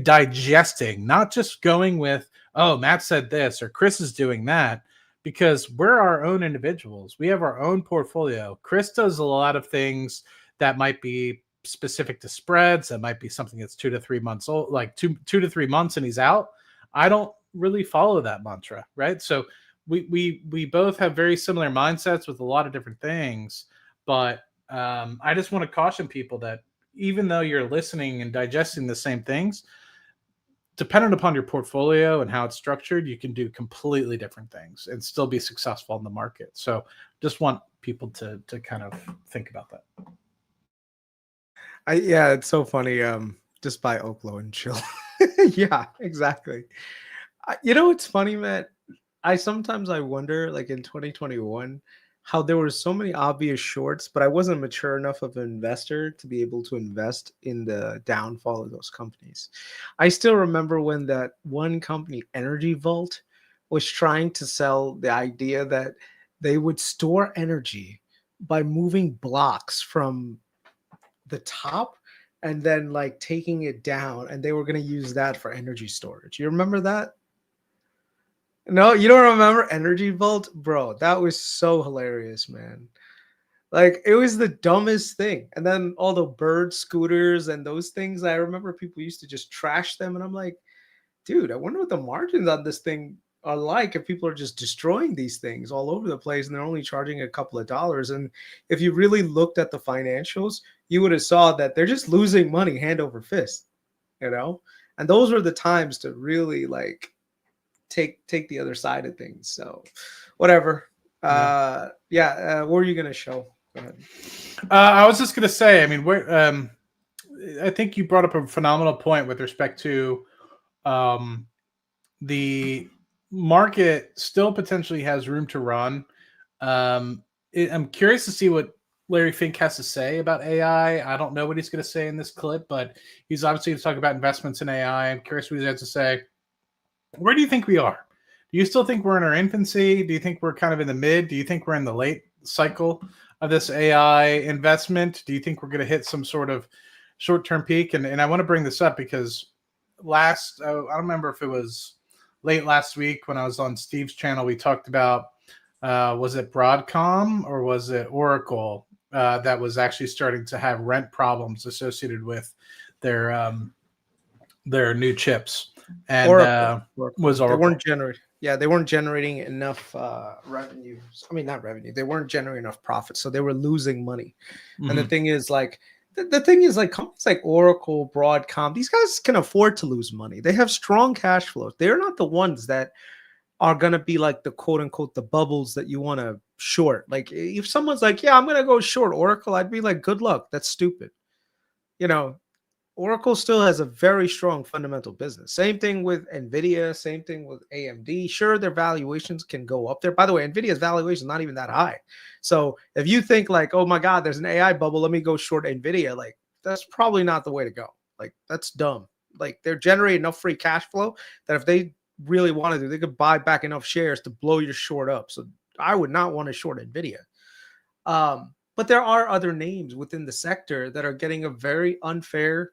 digesting, not just going with, oh, Matt said this or Chris is doing that, because we're our own individuals. We have our own portfolio. Chris does a lot of things that might be specific to spreads. That might be something that's 2 to 3 months old, like two to 3 months, and he's out. I don't really follow that mantra, right? So we both have very similar mindsets with a lot of different things, but I just want to caution people that even though you're listening and digesting the same things, dependent upon your portfolio and how it's structured, you can do completely different things and still be successful in the market. So just want people to kind of think about that. Yeah, it's so funny. Just buy Oklo and chill. Yeah, exactly. It's funny, Matt. I wonder, like in 2021, how there were so many obvious shorts, but I wasn't mature enough of an investor to be able to invest in the downfall of those companies. I still remember when that one company, Energy Vault, was trying to sell the idea that they would store energy by moving blocks from the top and then like taking it down, and they were going to use that for energy storage. You remember that? No, you don't remember Energy Vault? Bro, that was so hilarious, man. Like, it was the dumbest thing. And then all the bird scooters and those things, I remember people used to just trash them. And I'm like, dude, I wonder what the margins on this thing are like if people are just destroying these things all over the place and they're only charging a couple of dollars. And if you really looked at the financials, you would have saw that they're just losing money hand over fist, you know? And those were the times to really like take the other side of things. So whatever. What were you gonna show? Go ahead. I was just gonna say, I mean, I think you brought up a phenomenal point with respect to the market still potentially has room to run. I'm curious to see what Larry Fink has to say about AI. I don't know what he's going to say in this clip, but he's obviously going to talk about investments in AI. I'm curious what he has to say. Where do you think we are? Do you still think we're in our infancy? Do you think we're kind of in the mid? Do you think we're in the late cycle of this AI investment? Do you think we're going to hit some sort of short-term peak? And I want to bring this up because I don't remember if it was late last week when I was on Steve's channel, we talked about, was it Broadcom or was it Oracle that was actually starting to have rent problems associated with their new chips? And Oracle. was Oracle. They weren't generating enough revenue. I mean, not revenue. They weren't generating enough profit, so they were losing money. Mm-hmm. And the thing is, like, companies like Oracle, Broadcom, these guys can afford to lose money. They have strong cash flows. They're not the ones that are going to be like the quote unquote the bubbles that you want to short. Like, if someone's like, yeah, I'm going to go short Oracle, I'd be like, good luck. That's stupid. You know, Oracle still has a very strong fundamental business. Same thing with NVIDIA, same thing with AMD. Sure, their valuations can go up there. By the way, NVIDIA's valuation is not even that high. So if you think like, oh my God, there's an AI bubble, let me go short NVIDIA, like that's probably not the way to go. Like that's dumb. Like they're generating enough free cash flow that if they really wanted to, they could buy back enough shares to blow your short up. So I would not want to short NVIDIA. But there are other names within the sector that are getting a very unfair,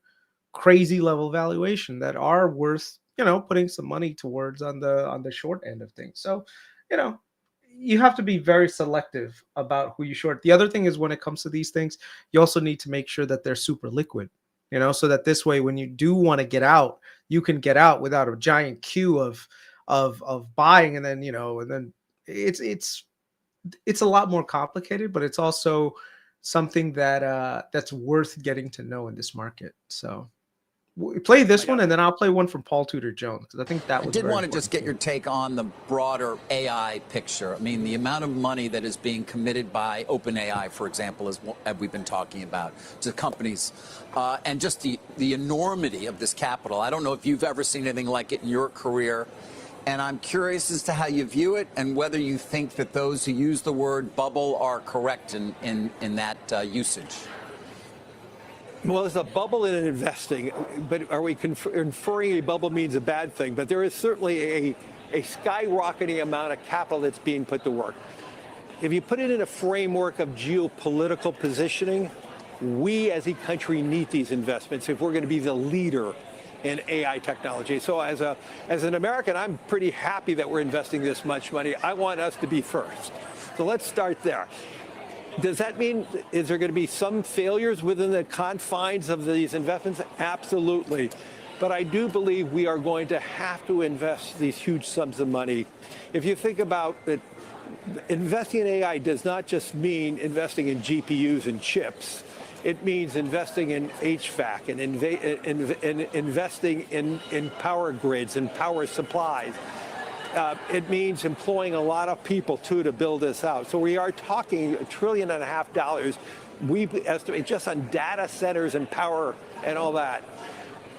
crazy level valuation that are worth, putting some money towards on the short end of things. So, you have to be very selective about who you short. The other thing is when it comes to these things, you also need to make sure that they're super liquid, so that this way, when you do want to get out, you can get out without a giant queue of buying. And then, it's a lot more complicated, but it's also something that that's worth getting to know in this market. So play this one, and then I'll play one from Tudor Jones, because I think that was. I did want to just get your take on the broader AI picture. I mean, the amount of money that is being committed by OpenAI, for example, is what we've been talking about, to companies, and just the enormity of this capital. I don't know if you've ever seen anything like it in your career, and I'm curious as to how you view it and whether you think that those who use the word bubble are correct in that usage. Well, there's a bubble in investing, but are we inferring a bubble means a bad thing? But there is certainly a skyrocketing amount of capital that's being put to work. If you put it in a framework of geopolitical positioning, we as a country need these investments if we're going to be the leader in AI technology. So as an American, I'm pretty happy that we're investing this much money. I want us to be first. So let's start there. Does that mean, is there going to be some failures within the confines of these investments? Absolutely. But I do believe we are going to have to invest these huge sums of money. If you think about it, investing in AI does not just mean investing in GPUs and chips. It means investing in HVAC and investing in power grids and power supplies. It means employing a lot of people, too, to build this out. So we are talking $1.5 trillion, we estimate, just on data centers and power and all that.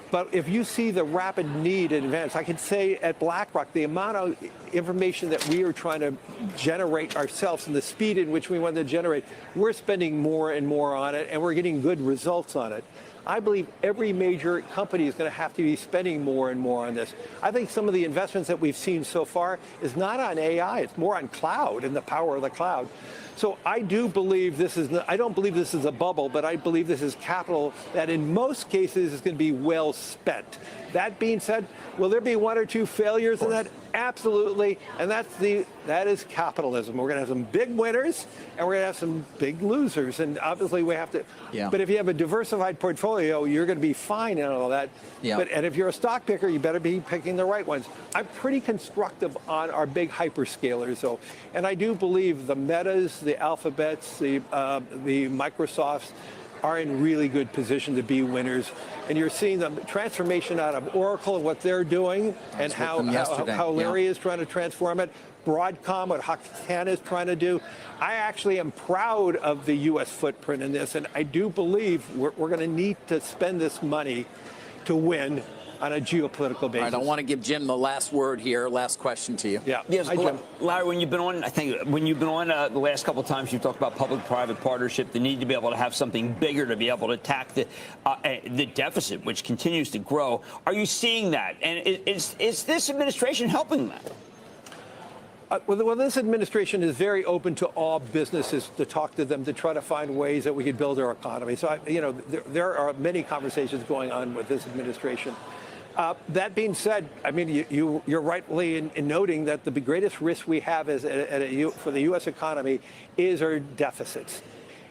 But if you see the rapid need in advance, I can say at BlackRock, the amount of information that we are trying to generate ourselves and the speed in which we want to generate, we're spending more and more on it, and we're getting good results on it. I believe every major company is going to have to be spending more and more on this. I think some of the investments that we've seen so far is not on AI, it's more on cloud and the power of the cloud. So I do believe I don't believe this is a bubble, but I believe this is capital that in most cases is going to be well spent. That being said, will there be one or two failures in that? Absolutely. And that is capitalism. We're going to have some big winners and we're going to have some big losers. And obviously we have to, but if you have a diversified portfolio, you're going to be fine and all that. Yeah. And if you're a stock picker, you better be picking the right ones. I'm pretty constructive on our big hyperscalers though. And I do believe the Metas, the Alphabets, the Microsofts are in really good position to be winners. And you're seeing the transformation out of Oracle and what they're doing and how Larry is trying to transform it. Broadcom, what Hoxton is trying to do. I actually am proud of the U.S. footprint in this. And I do believe we're going to need to spend this money to win on a geopolitical basis. All right, I want to give Jim the last word here. Last question to you. Yeah. Yes, Hi, Jim. Larry, when you've been on, the last couple of times, you've talked about public-private partnership, the need to be able to have something bigger to be able to attack the deficit, which continues to grow. Are you seeing that? And is this administration helping that? Well, this administration is very open to all businesses to talk to them to try to find ways that we could build our economy. So, there are many conversations going on with this administration. That being said, I mean, you're rightly in noting that the greatest risk we have for the U.S. economy is our deficits.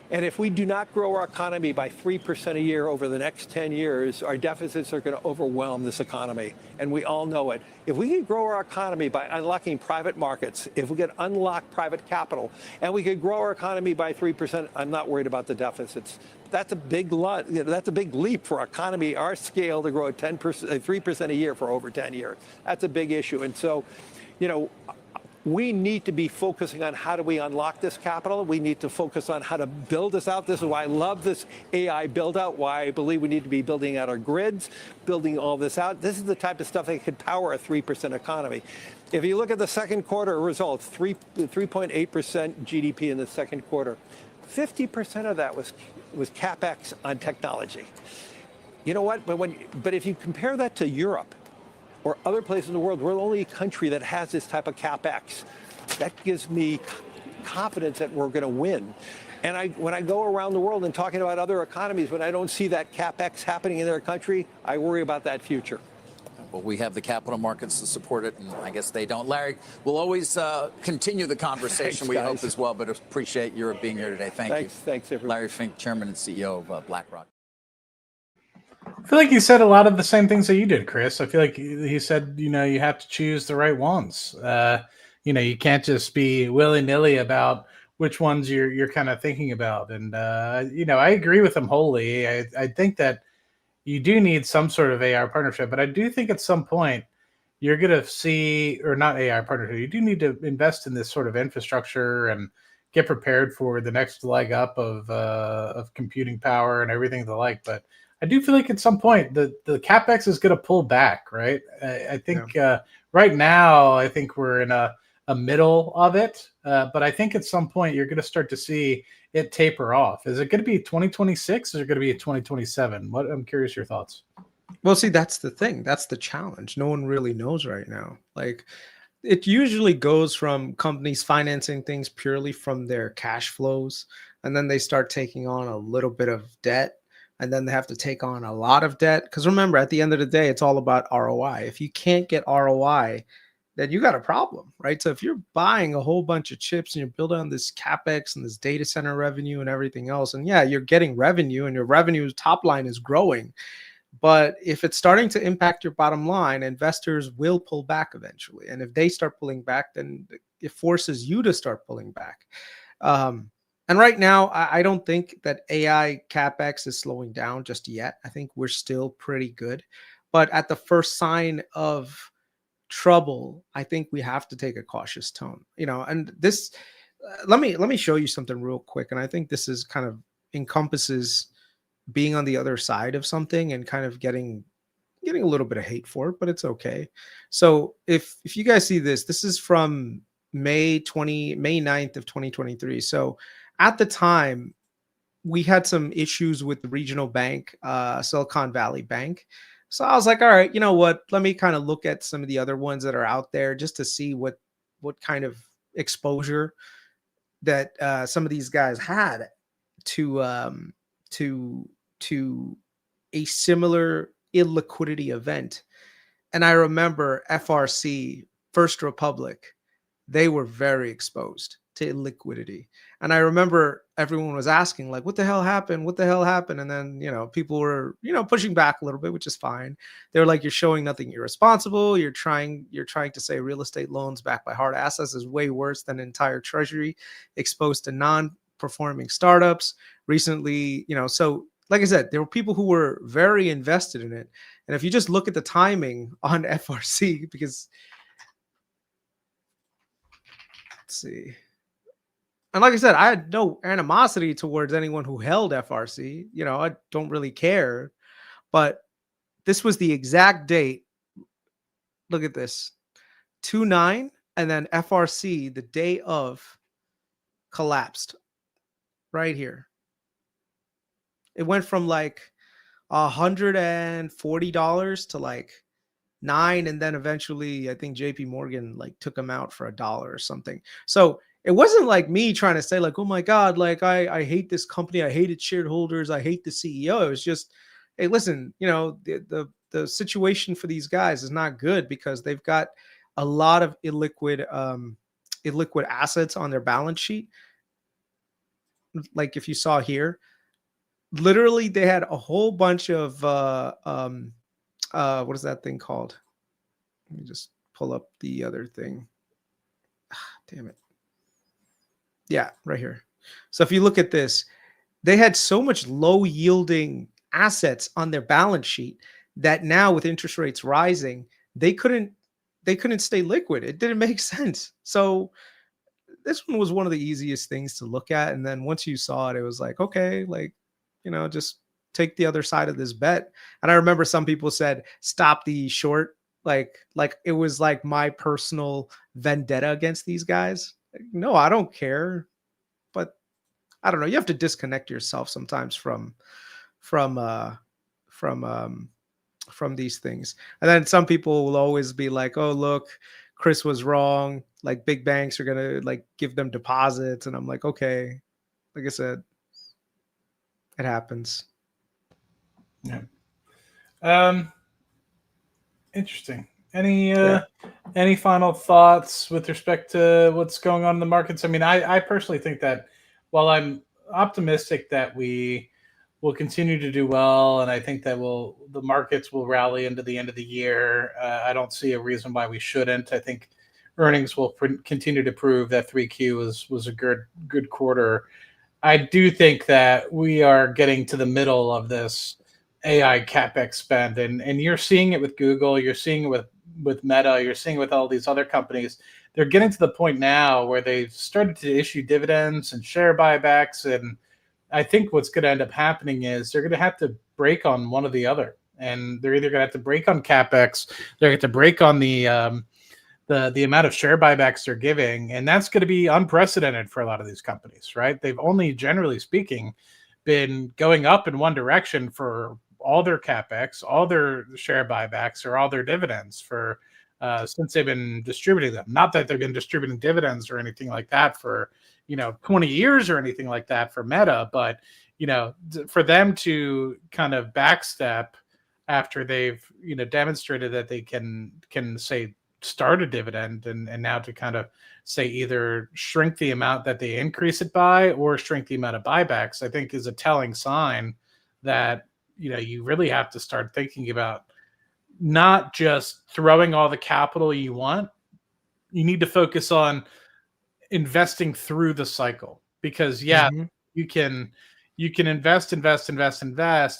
And if we do not grow our economy by 3% a year over the next 10 years, our deficits are going to overwhelm this economy. And we all know it. If we could grow our economy by unlocking private markets, if we could unlock private capital, and we could grow our economy by 3%, I'm not worried about the deficits. That's a big that's a big leap for our economy, our scale, to grow at 3% a year for over 10 years. That's a big issue. And so, we need to be focusing on how do we unlock this capital. We need to focus on how to build this out. This is why I love this AI build out, why I believe we need to be building out our grids, building all this out. This is the type of stuff that could power a 3% economy. If you look at the second quarter results, 3.8% GDP in the second quarter, 50% of that was capex on technology. You know what? But if you compare that to Europe, or other places in the world, we're the only country that has this type of capex. That gives me confidence that we're going to win. And when I go around the world and talking about other economies, when I don't see that capex happening in their country, I worry about that future. Well, we have the capital markets to support it, and I guess they don't. Larry, we'll always continue the conversation, we hope as well, but appreciate your being here today. Thank you. Thanks, everyone. Larry Fink, Chairman and CEO of BlackRock. I feel like he said a lot of the same things that you did, Chris. I feel like he said, you have to choose the right ones. You can't just be willy-nilly about which ones you're kind of thinking about. And, I agree with him wholly. I think that you do need some sort of AI partnership, but I do think at some point you're going to see, or not AI partnership, you do need to invest in this sort of infrastructure and get prepared for the next leg up of computing power and everything the like. But I do feel like at some point the capex is going to pull back, right? I think right now, I think we're in a middle of it. But I think at some point you're going to start to see it taper off. Is it going to be 2026 or is it going to be 2027? I'm curious your thoughts. Well, see, that's the thing. That's the challenge. No one really knows right now. Like, it usually goes from companies financing things purely from their cash flows, and then they start taking on a little bit of debt, and then they have to take on a lot of debt. Because remember, at the end of the day, it's all about ROI. If you can't get ROI, then you got a problem, right? So if you're buying a whole bunch of chips and you're building on this capex and this data center revenue and everything else, and yeah, you're getting revenue and your revenue top line is growing. But if it's starting to impact your bottom line, investors will pull back eventually. And if they start pulling back, then it forces you to start pulling back. And right now, I don't think that AI capex is slowing down just yet. I think we're still pretty good. But at the first sign of trouble, I think we have to take a cautious tone. And this, let me show you something real quick. And I think this is kind of encompasses being on the other side of something and kind of getting getting a little bit of hate for it, but it's okay. So if you guys see this, this is from May 9th of 2023. So at the time, we had some issues with the regional bank, Silicon Valley Bank. So I was like, all right, you know what? Let me kind of look at some of the other ones that are out there just to see what kind of exposure that some of these guys had to to a similar illiquidity event. And I remember FRC, First Republic, they were very exposed to illiquidity. And I remember everyone was asking, like, what the hell happened? What the hell happened? And then, people were, pushing back a little bit, which is fine. They were like, you're showing nothing irresponsible. You're trying to say real estate loans backed by hard assets is way worse than entire treasury exposed to non-performing startups. Recently, so like I said, there were people who were very invested in it. And if you just look at the timing on FRC, because let's see. And like I said, I had no animosity towards anyone who held FRC. I don't really care. But this was the exact date. Look at this. 2/9, and then FRC, the day of, collapsed. Right here. It went from like $140 to like $9, and then eventually I think JP Morgan like took them out for $1 or something. So it wasn't like me trying to say like, oh my God, like I hate this company, I hate its shareholders, I hate the CEO. It was just, hey, listen, the situation for these guys is not good because they've got a lot of illiquid assets on their balance sheet. Like if you saw here, literally they had a whole bunch of what is that thing called? Let me just pull up the other thing. Damn it. Yeah, right here. So if you look at this, they had so much low yielding assets on their balance sheet that now with interest rates rising, they couldn't stay liquid. It didn't make sense. So this one was one of the easiest things to look at. And then once you saw it, it was like, okay, like, just take the other side of this bet. And I remember some people said, stop the short. Like it was like my personal vendetta against these guys. No, I don't care. But I don't know. You have to disconnect yourself sometimes from these things. And then some people will always be like, oh, look, Chris was wrong. Like big banks are going to like give them deposits. And I'm like, okay, like I said, it happens. Yeah. Interesting. Any final thoughts with respect to what's going on in the markets? I mean, I personally think that while I'm optimistic that we will continue to do well, and I think that the markets will rally into the end of the year, I don't see a reason why we shouldn't. I think earnings will continue to prove that 3Q was a good quarter. I do think that we are getting to the middle of this AI capex spend, and you're seeing it with Google, you're seeing it with Meta, you're seeing it with all these other companies. They're getting to the point now where they've started to issue dividends and share buybacks, and I think what's going to end up happening is they're going to have to break on one or the other, and they're either going to have to break on capex, they're going to have to break on the amount of share buybacks they're giving, and that's going to be unprecedented for a lot of these companies, right? They've only, generally speaking, been going up in one direction for all their capex, all their share buybacks, or all their dividends for since they've been distributing them. Not that they've been distributing dividends or anything like that for 20 years or anything like that for Meta, but for them to kind of backstep after they've demonstrated that they can say start a dividend and now to kind of say either shrink the amount that they increase it by or shrink the amount of buybacks, I think is a telling sign that you really have to start thinking about not just throwing all the capital you want. You need to focus on investing through the cycle, because you can invest,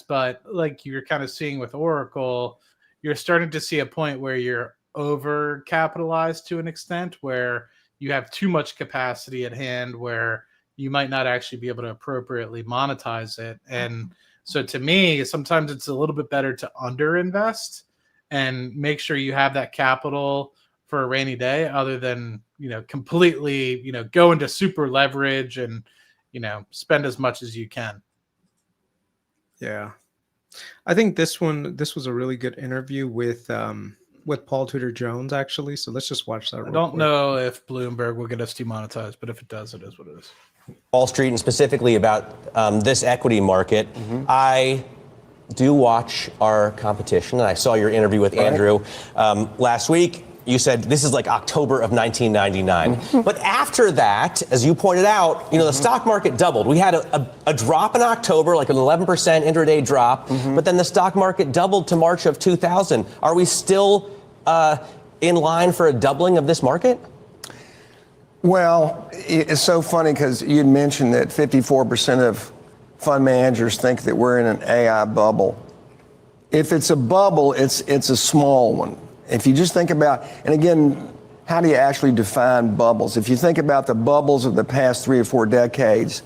but like you're kind of seeing with Oracle, you're starting to see a point where you're over capitalized to an extent where you have too much capacity at hand where you might not actually be able to appropriately monetize it. And so to me, sometimes it's a little bit better to underinvest and make sure you have that capital for a rainy day, other than, completely, go into super leverage and, spend as much as you can. Yeah. I think this was a really good interview with Paul Tudor Jones, actually. So let's just watch that. I don't know if Bloomberg will get us demonetized, but if it does, it is what it is. Wall Street, and specifically about this equity market. I do watch our competition, and I saw your interview with Andrew last week. You said this is like October of 1999. But after that, as you pointed out, the stock market doubled. We had a drop in October, like an 11% intraday drop, but then the stock market doubled to March of 2000. Are we still in line for a doubling of this market? Well, it's so funny because you'd mentioned that 54% of fund managers think that we're in an AI bubble. If it's a bubble, it's a small one. If you just think about, and again, how do you actually define bubbles? If you think about the bubbles of the past 3 or 4 decades,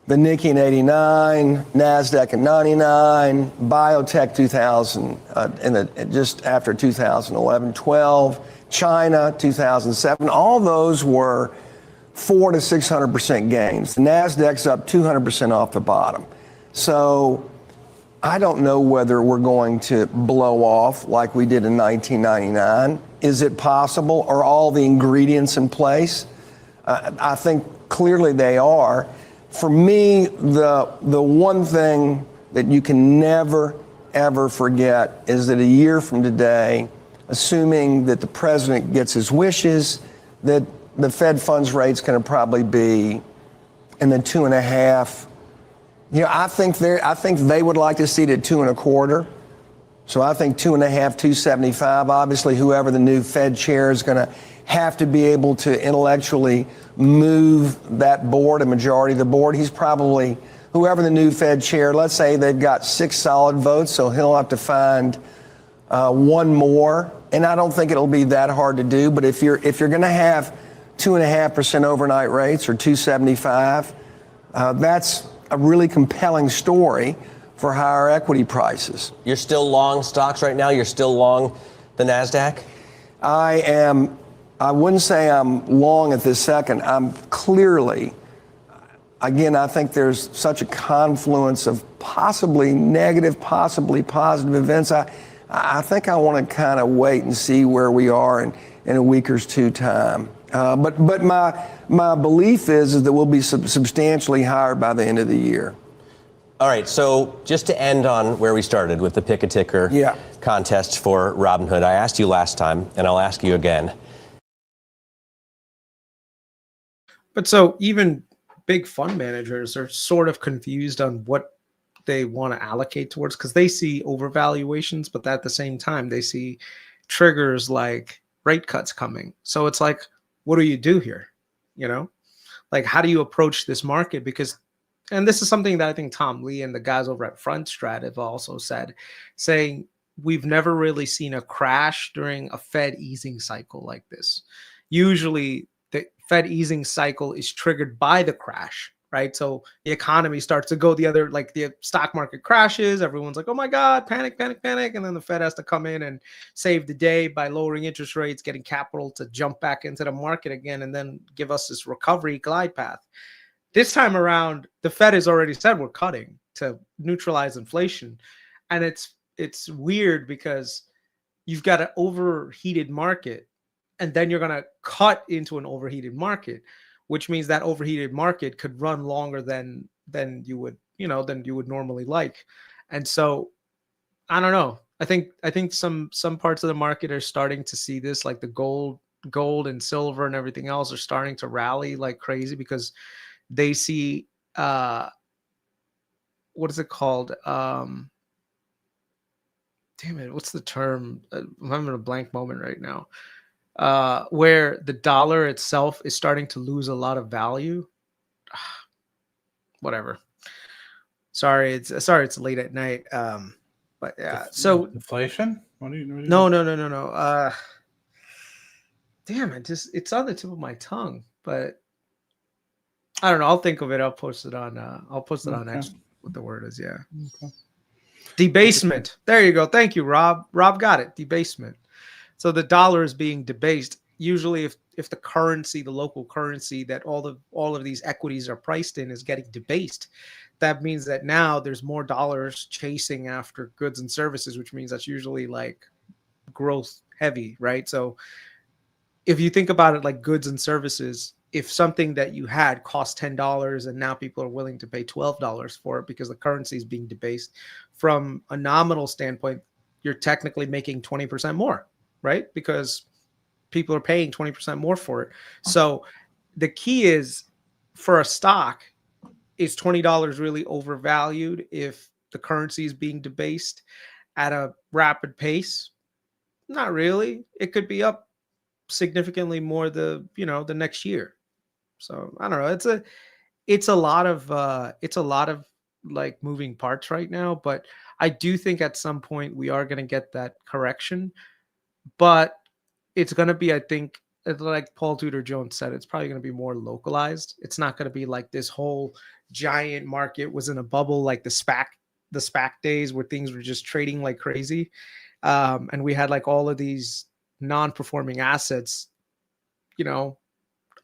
the Nikkei in 89, NASDAQ in 99, biotech 2000, just after 2011, 12, China 2007, all those were 400 to 600% gains. The NASDAQ's up 200% off the bottom. So I don't know whether we're going to blow off like we did in 1999. Is it possible? Are all the ingredients in place? I think clearly they are. For me, the one thing that you can never, ever forget is that a year from today, assuming that the president gets his wishes, that the Fed funds rate's going to probably be in the 2.5. I think they would like to see it at 2.25. So I think 2.5, 275. Obviously, whoever the new Fed chair is going to have to be able to intellectually move that board, a majority of the board. He's probably, whoever the new Fed chair, let's say they've got 6 solid votes, so he'll have to find one more. And I don't think it'll be that hard to do. But if you're going to have 2.5% overnight rates or 275, that's a really compelling story for higher equity prices. You're still long stocks right now? You're still long the NASDAQ? I wouldn't say I'm long at this second. I'm clearly, again, I think there's such a confluence of possibly negative, possibly positive events. I think I want to kind of wait and see where we are in a week or two time. But my belief is that we'll be substantially higher by the end of the year. All right, so just to end on where we started with the pick a ticker contest for Robinhood, I asked you last time, and I'll ask you again. But so even big fund managers are sort of confused on what they want to allocate towards, because they see overvaluations, but at the same time, they see triggers like rate cuts coming. So it's like, what do you do here? Like, how do you approach this market? Because, and this is something that I think Tom Lee and the guys over at Front Strat have also said, saying we've never really seen a crash during a Fed easing cycle like this. Usually the Fed easing cycle is triggered by the crash, right? So the economy starts to go the other, like the stock market crashes. Everyone's like, oh my God, panic, panic, panic. And then the Fed has to come in and save the day by lowering interest rates, getting capital to jump back into the market again, and then give us this recovery glide path. This time around, the Fed has already said we're cutting to neutralize inflation. And it's weird because you've got an overheated market, and then you're going to cut into an overheated market, which means that overheated market could run longer than you would normally like. And so I don't know. I think some parts of the market are starting to see this, like the gold and silver and everything else are starting to rally like crazy because they see what is it called? Damn it, what's the term? I'm having a blank moment right now. Where the dollar itself is starting to lose a lot of value. Whatever. Sorry, it's late at night. But yeah. So inflation? What do you No. Damn it, it's on the tip of my tongue, but I don't know. I'll think of it. I'll post it on X what the word is. Yeah. Okay. Debasement. There you go. Thank you, Rob. Rob got it. Debasement. So the dollar is being debased. Usually, if the currency, the local currency that all of these equities are priced in is getting debased, that means that now there's more dollars chasing after goods and services, which means that's usually like growth heavy, right? So if you think about it like goods and services, if something that you had cost $10 and now people are willing to pay $12 for it because the currency is being debased, from a nominal standpoint, you're technically making 20% more, right? Because people are paying 20% more for it. So the key is, for a stock, is $20 really overvalued if the currency is being debased at a rapid pace? Not really. It could be up significantly more the next year. So I don't know. It's a lot of like moving parts right now, but I do think at some point we are going to get that correction. But it's going to be, I think, like Paul Tudor Jones said, it's probably going to be more localized. It's not going to be like this whole giant market was in a bubble like the SPAC days where things were just trading like crazy. And we had like all of these non-performing assets,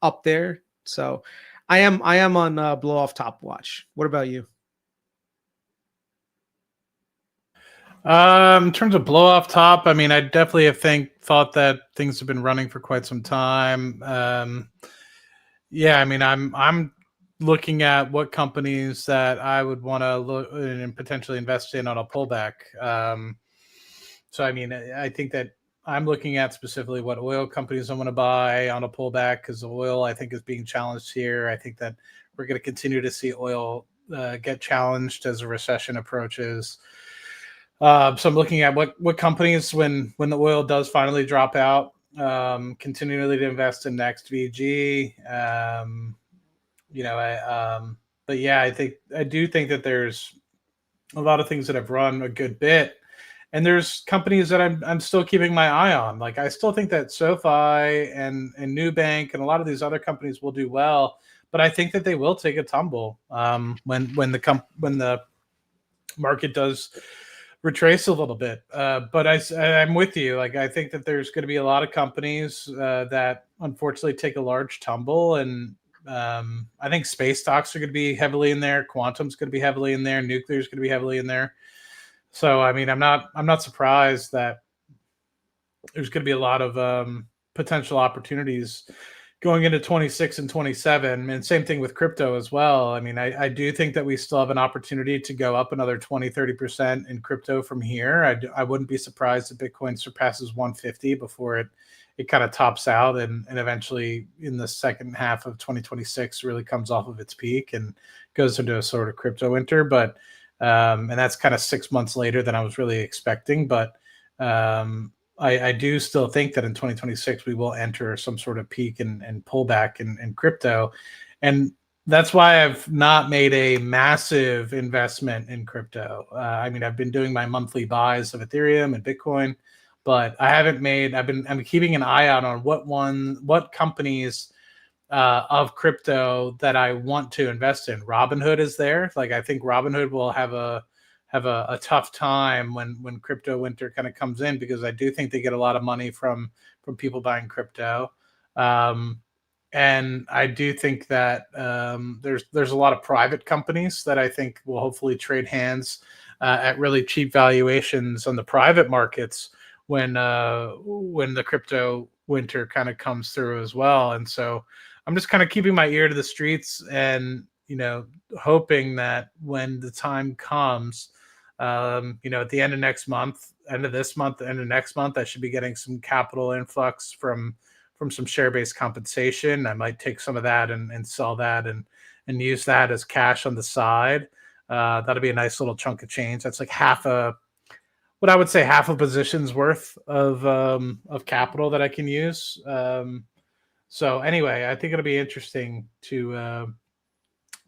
up there. So I am on blow off top watch. What about you? In terms of blow off top, I mean, I definitely thought that things have been running for quite some time. Yeah, I mean, I'm looking at what companies that I would want to look and potentially invest in on a pullback. So, I mean, I think that I'm looking at specifically what oil companies I want to buy on a pullback, because oil, I think, is being challenged here. I think that we're going to continue to see oil get challenged as a recession approaches. So I'm looking at what companies, when the oil does finally drop out, continually to invest in next VG. But yeah, I do think that there's a lot of things that have run a good bit, and there's companies that I'm still keeping my eye on. Like, I still think that SoFi and Nubank and a lot of these other companies will do well, but I think that they will take a tumble when the market does retrace a little bit. But I'm with you. Like, I think that there's going to be a lot of companies that unfortunately take a large tumble, and I think space stocks are going to be heavily in there. Quantum's going to be heavily in there. Nuclear is going to be heavily in there. So, I mean, I'm not surprised that there's going to be a lot of potential opportunities going into 26 and 27. And same thing with crypto as well. I mean, I do think that we still have an opportunity to go up another 20-30% in crypto from here. I wouldn't be surprised if Bitcoin surpasses 150 before it kind of tops out and eventually in the second half of 2026 really comes off of its peak and goes into a sort of crypto winter. But and that's kind of 6 months later than I was really expecting. But I do still think that in 2026 we will enter some sort of peak and pullback in crypto. And that's why I've not made a massive investment in crypto. I mean, I've been doing my monthly buys of Ethereum and Bitcoin, but I'm keeping an eye out on what companies of crypto that I want to invest in. Robinhood is there. Like, I think Robinhood will have a tough time when crypto winter kind of comes in, because I do think they get a lot of money from people buying crypto. And I do think that there's a lot of private companies that I think will hopefully trade hands at really cheap valuations on the private markets when the crypto winter kind of comes through as well. And so I'm just kind of keeping my ear to the streets and, hoping that when the time comes, at the end of next month, end of this month, end of next month, I should be getting some capital influx from some share-based compensation. I might take some of that and sell that and use that as cash on the side. That'll be a nice little chunk of change. That's like half a position's worth of capital that I can use. So anyway, I think it'll be interesting to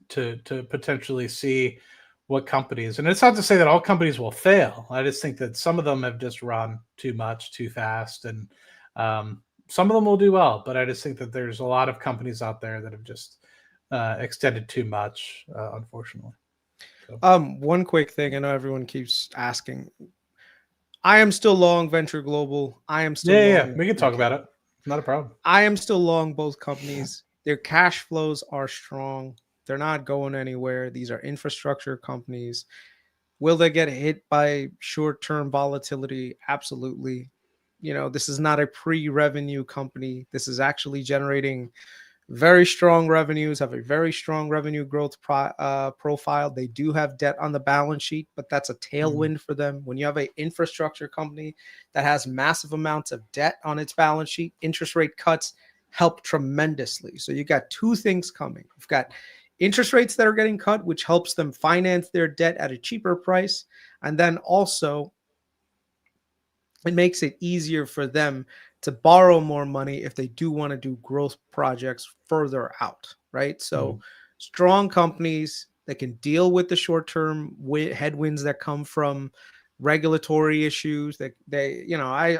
potentially see what companies, and it's not to say that all companies will fail. I just think that some of them have just run too much, too fast, and some of them will do well. But I just think that there's a lot of companies out there that have just extended too much, unfortunately. One quick thing. I know everyone keeps asking. I am still long Venture Global. I am still long. We can talk about it. Not a problem. I am still long both companies. Their cash flows are strong. They're not going anywhere. These are infrastructure companies. Will they get hit by short-term volatility? Absolutely. This is not a pre-revenue company. This is actually generating very strong revenues, have a very strong revenue growth profile. They do have debt on the balance sheet, but that's a tailwind for them. When you have an infrastructure company that has massive amounts of debt on its balance sheet, interest rate cuts help tremendously. So you got two things coming. You've got interest rates that are getting cut, which helps them finance their debt at a cheaper price. And then also, it makes it easier for them to borrow more money if they do want to do growth projects further out, right? So strong companies that can deal with the short-term headwinds that come from regulatory issues that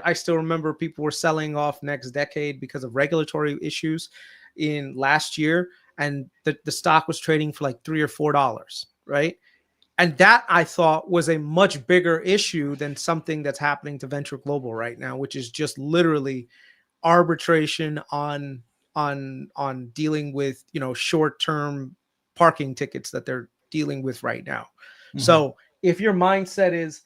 I still remember people were selling off next decade because of regulatory issues in last year, and the stock was trading for like $3 or $4, right? And that I thought was a much bigger issue than something that's happening to Venture Global right now, which is just literally arbitration on dealing with short-term parking tickets that they're dealing with right now. So if your mindset is,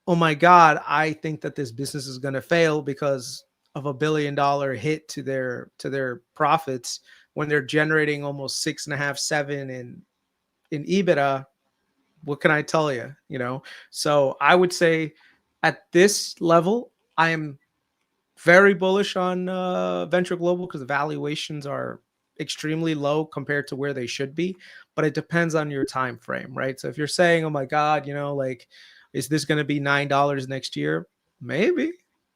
oh my God, I think that this business is going to fail because of $1 billion hit to their profits when they're generating almost 6.5, 7 in EBITDA, what can I tell you? So I would say at this level, I am very bullish on Venture Global because the valuations are extremely low compared to where they should be. But it depends on your time frame, right? So if you're saying, oh my God, is this going to be $9 next year? Maybe.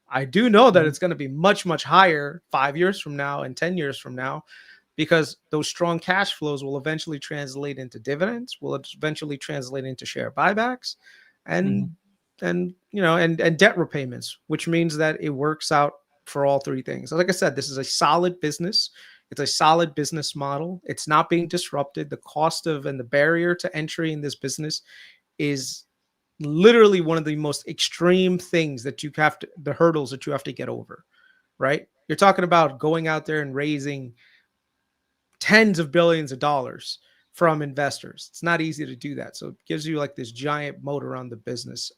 I do know that it's going to be much, much higher 5 years from now and 10 years from now, because those strong cash flows will eventually translate into dividends, will eventually translate into share buybacks and debt repayments, which means that it works out for all three things. Like I said, this is a solid business. It's a solid business model. It's not being disrupted. The cost of and the barrier to entry in this business is literally one of the most extreme things that the hurdles that you have to get over, right? You're talking about going out there and raising tens of billions of dollars from investors. It's not easy to do that. So it gives you like this giant moat around the business.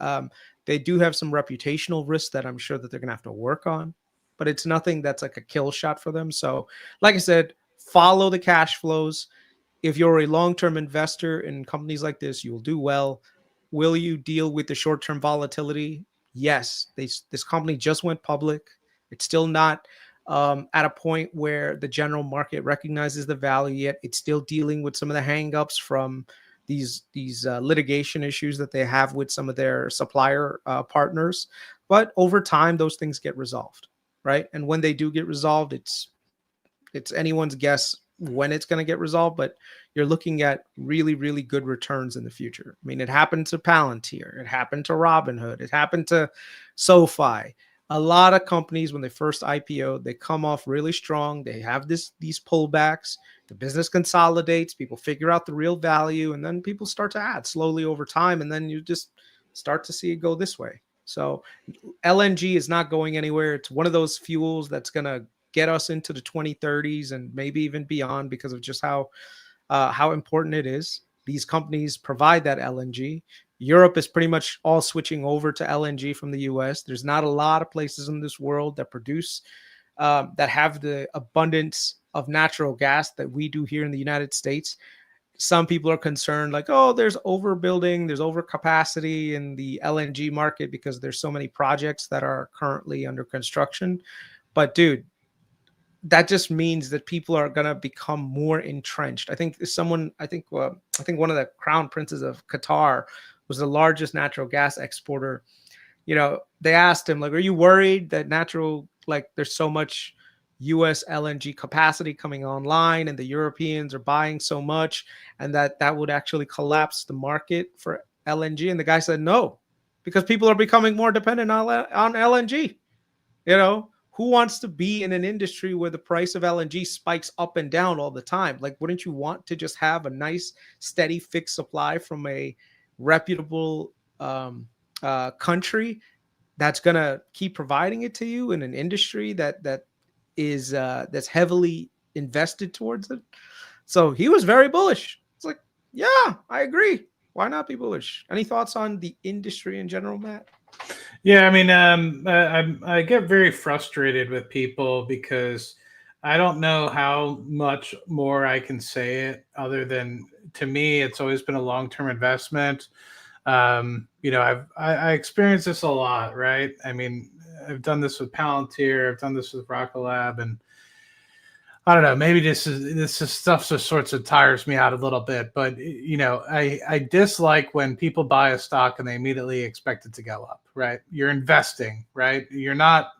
They do have some reputational risks that I'm sure that they're going to have to work on, but it's nothing that's like a kill shot for them. So like I said, follow the cash flows. If you're a long-term investor in companies like this, you will do well. Will you deal with the short-term volatility? Yes. This company just went public. It's still not at a point where the general market recognizes the value yet. It's still dealing with some of the hangups from these litigation issues that they have with some of their supplier partners. But over time, those things get resolved, right? And when they do get resolved, it's anyone's guess when it's going to get resolved, but you're looking at really, really good returns in the future. I mean, it happened to Palantir. It happened to Robinhood. It happened to SoFi. A lot of companies, when they first IPO, they come off really strong. They have these pullbacks. The business consolidates. People figure out the real value, and then people start to add slowly over time, and then you just start to see it go this way. So LNG is not going anywhere. It's one of those fuels that's going to get us into the 2030s and maybe even beyond because of just how important it is. These companies provide that LNG. Europe is pretty much all switching over to LNG from the US. There's not a lot of places in this world that produce, that have the abundance of natural gas that we do here in the United States. Some people are concerned like, oh, there's overbuilding, there's overcapacity in the LNG market because there's so many projects that are currently under construction. But dude, that just means that people are going to become more entrenched. I think one of the crown princes of Qatar was the largest natural gas exporter. They asked him, like, are you worried that there's so much US LNG capacity coming online and the Europeans are buying so much and that would actually collapse the market for LNG? And the guy said, no, because people are becoming more dependent on LNG. who wants to be in an industry where the price of LNG spikes up and down all the time? Like, wouldn't you want to just have a nice, steady, fixed supply from a reputable country that's gonna keep providing it to you in an industry that is that's heavily invested towards it? So he was very bullish. It's like, yeah, I agree. Why not be bullish? Any thoughts on the industry in general, Matt? Yeah, I mean, I get very frustrated with people because I don't know how much more I can say it other than, to me, it's always been a long-term investment. I experience this a lot, right? I mean, I've done this with Palantir, I've done this with Rocket Lab, and I don't know, maybe this is stuff that sorts of tires me out a little bit, but I dislike when people buy a stock and they immediately expect it to go up, right? You're investing, right? You're not,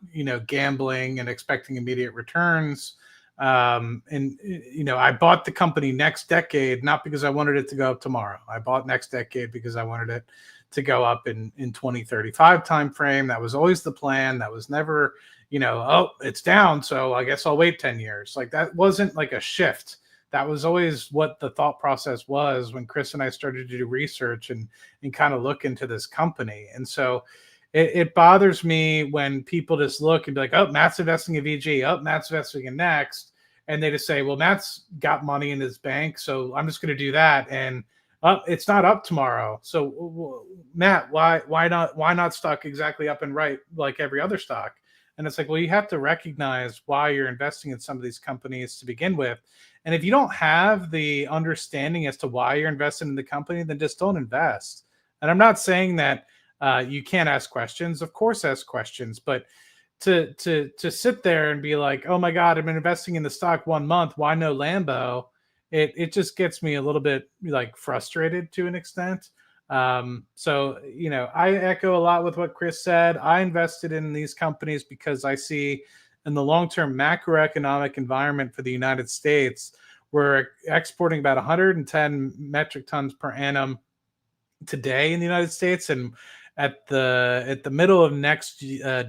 gambling and expecting immediate returns. I bought the company Next Decade, not because I wanted it to go up tomorrow. I bought Next Decade because I wanted it to go up in 2035 timeframe. That was always the plan. That was never, oh, it's down, so I guess I'll wait 10 years. Like, that wasn't like a shift. That was always what the thought process was when Chris and I started to do research and kind of look into this company. And so it bothers me when people just look and be like, oh, Matt's investing in VG. Oh, Matt's investing in Next. And they just say, well, Matt's got money in his bank, so I'm just going to do that. And it's not up tomorrow. So, Matt, why not stock exactly up and right like every other stock? And it's like, well, you have to recognize why you're investing in some of these companies to begin with. And if you don't have the understanding as to why you're investing in the company, then just don't invest. And I'm not saying that you can't ask questions. Of course, ask questions. But to sit there and be like, oh my God, I've been investing in the stock 1 month. Why no Lambo? It just gets me a little bit like frustrated to an extent. I echo a lot with what Chris said. I invested in these companies because I see in the long-term macroeconomic environment for the United States, we're exporting about 110 metric tons per annum today in the United States. And at the middle of next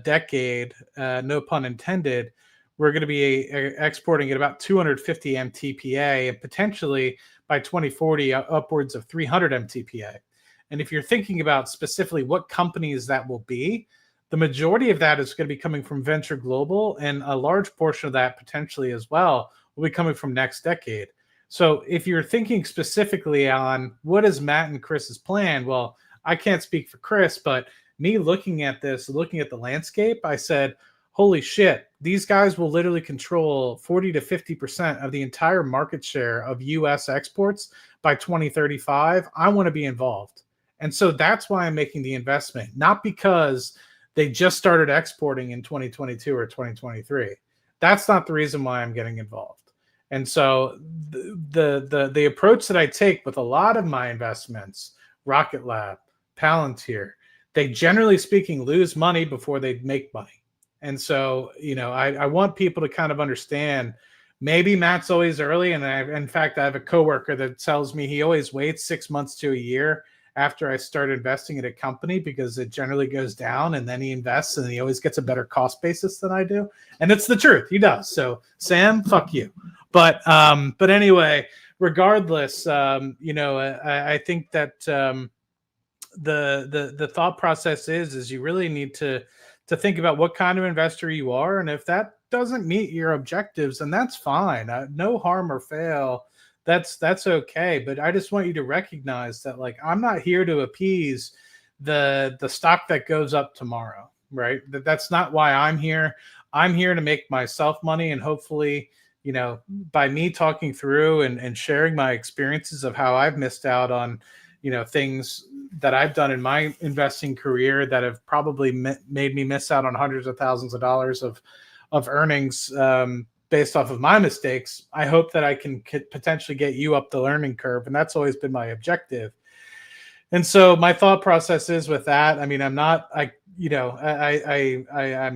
decade, no pun intended, we're going to be exporting at about 250 MTPA and potentially by 2040 upwards of 300 MTPA. And if you're thinking about specifically what companies that will be, the majority of that is going to be coming from Venture Global, and a large portion of that potentially as well will be coming from Next Decade. So if you're thinking specifically on what is Matt and Chris's plan, well, I can't speak for Chris, but me looking at this, looking at the landscape, I said, holy shit, these guys will literally control 40 to 50% of the entire market share of US exports by 2035. I want to be involved. And so that's why I'm making the investment, not because they just started exporting in 2022 or 2023. That's not the reason why I'm getting involved. And so the approach that I take with a lot of my investments, Rocket Lab, Palantir, they generally speaking lose money before they make money. And so, I want people to kind of understand, maybe Matt's always early. And in fact, I have a coworker that tells me he always waits 6 months to a year after I start investing in a company because it generally goes down, and then he invests and he always gets a better cost basis than I do. And it's the truth. He does. So Sam, fuck you. But anyway, regardless, I think that the thought process is you really need to think about what kind of investor you are. And if that doesn't meet your objectives, then that's fine. No harm or fail. That's okay. But I just want you to recognize that, like, I'm not here to appease the stock that goes up tomorrow, right? That's not why I'm here. I'm here to make myself money, and hopefully, by me talking through and sharing my experiences of how I've missed out on, things that I've done in my investing career that have probably made me miss out on hundreds of thousands of dollars of earnings based off of my mistakes. I hope that I can potentially get you up the learning curve. And that's always been my objective. And so my thought process is with that. I mean, I'm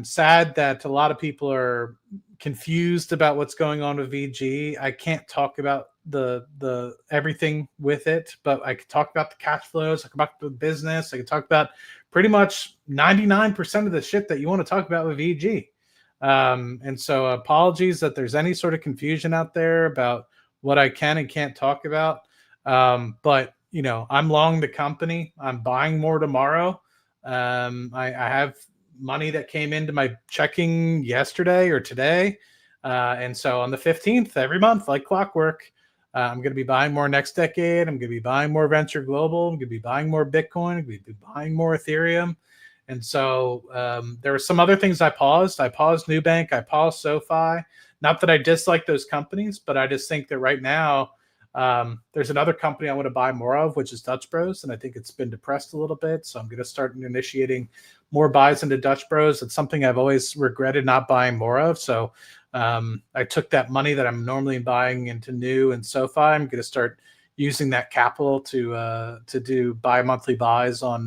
sad that a lot of people are confused about what's going on with VG. I can't talk about the everything with it, but I could talk about the cash flows. I could talk about the business. I could talk about pretty much 99% of the shit that you want to talk about with VG. And so apologies that there's any sort of confusion out there about what I can and can't talk about. But, you know, I'm long the company. I'm buying more tomorrow. I have money that came into my checking yesterday or today. And so on the 15th, every month, like clockwork, I'm going to be buying more next decade. I'm going to be buying more venture global. I'm going to be buying more Bitcoin. I'm going to be buying more Ethereum. And so there were some other things I paused. I paused Nubank. I paused SoFi. Not that I dislike those companies, but I just think that right now there's another company I want to buy more of, which is Dutch Bros. And I think it's been depressed a little bit. So I'm going to start initiating more buys into Dutch Bros. It's something I've always regretted not buying more of. So I took that money that I'm normally buying into New and SoFi. I'm going to start using that capital to do bi-monthly buys on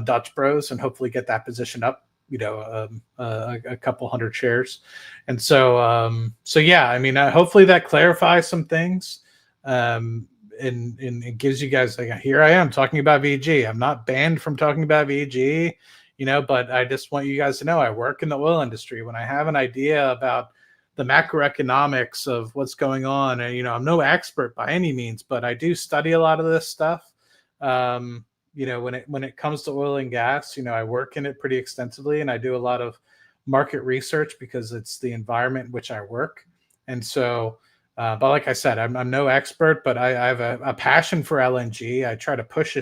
Dutch Bros and hopefully get that position up, you know, a couple hundred shares. And so, yeah, I mean, hopefully that clarifies some things. And it gives you guys, like, here I am talking about VG. I'm not banned from talking about VG, you know, but I just want you guys to know I work in the oil industry. When I have an idea about the macroeconomics of what's going on, and, you know, I'm no expert by any means, but I do study a lot of this stuff. You know, when it comes to oil and gas, you know, I work in it pretty extensively, and I do a lot of market research because it's the environment in which I work. And so, but like I said, I'm no expert, but I have a passion for LNG. I try to push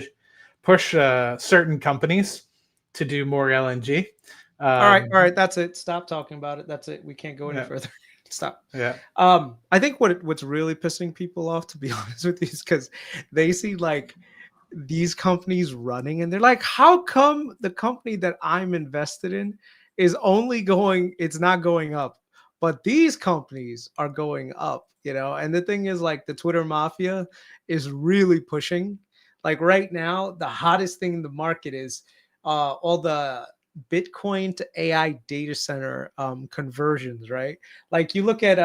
certain companies to do more LNG. All right, that's it. Stop talking about it. That's it. We can't go any further. Stop. Yeah. I think what's really pissing people off, to be honest with you, is because they see like these companies running and they're like, how come the company that I'm invested in is only going, it's not going up, but these companies are going up, you know? And the thing is, like, the Twitter mafia is really pushing. Like right now, the hottest thing in the market is all the Bitcoin to AI data center conversions, right? Like you look at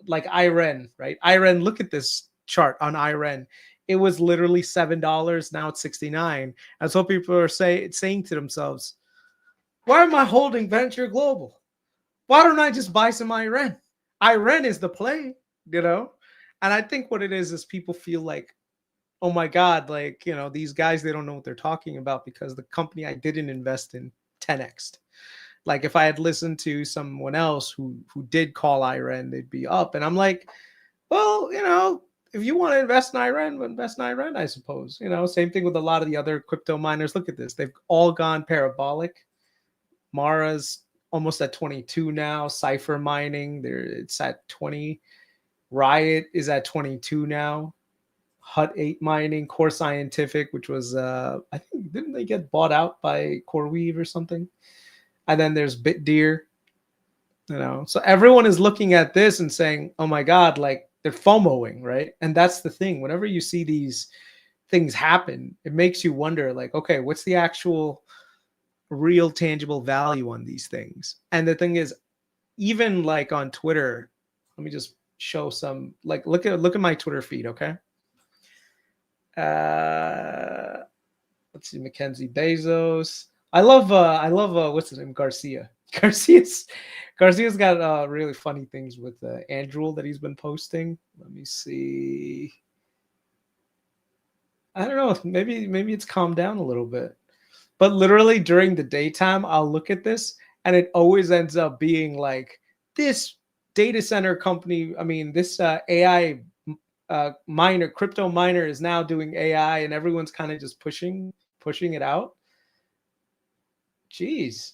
like IREN, right? IREN, look at this chart on IREN. It was literally $7. Now it's 69. And so people are saying to themselves, why am I holding Venture Global? Why don't I just buy some IREN? IREN is the play, you know? And I think what it is people feel like, oh my God, like, you know, these guys, they don't know what they're talking about because the company I didn't invest in 10x'd. Like if I had listened to someone else who did call IREN, they'd be up. And I'm like, well, you know, if you want to invest in IREN, invest in IREN, I suppose. You know, same thing with a lot of the other crypto miners. Look at this. They've all gone parabolic. Mara's almost at 22 now. Cypher mining, it's at 20. Riot is at 22 now. Hut 8 mining, Core Scientific, which was, I think, didn't they get bought out by CoreWeave or something? And then there's BitDeer, you know. So everyone is looking at this and saying, oh my God, like, they're FOMOing, right? And that's the thing. Whenever you see these things happen, it makes you wonder, like, okay, what's the actual real tangible value on these things? And the thing is, even like on Twitter, let me just show some, like, look at my Twitter feed, okay? Let's see, Mackenzie Bezos. I love what's his name? Garcia. Garcia's got really funny things with Andrew that he's been posting. Let me see. I don't know. Maybe it's calmed down a little bit. But literally during the daytime, I'll look at this and it always ends up being like this data center company. I mean, this AI miner, crypto miner is now doing AI and everyone's kind of just pushing it out. Jeez.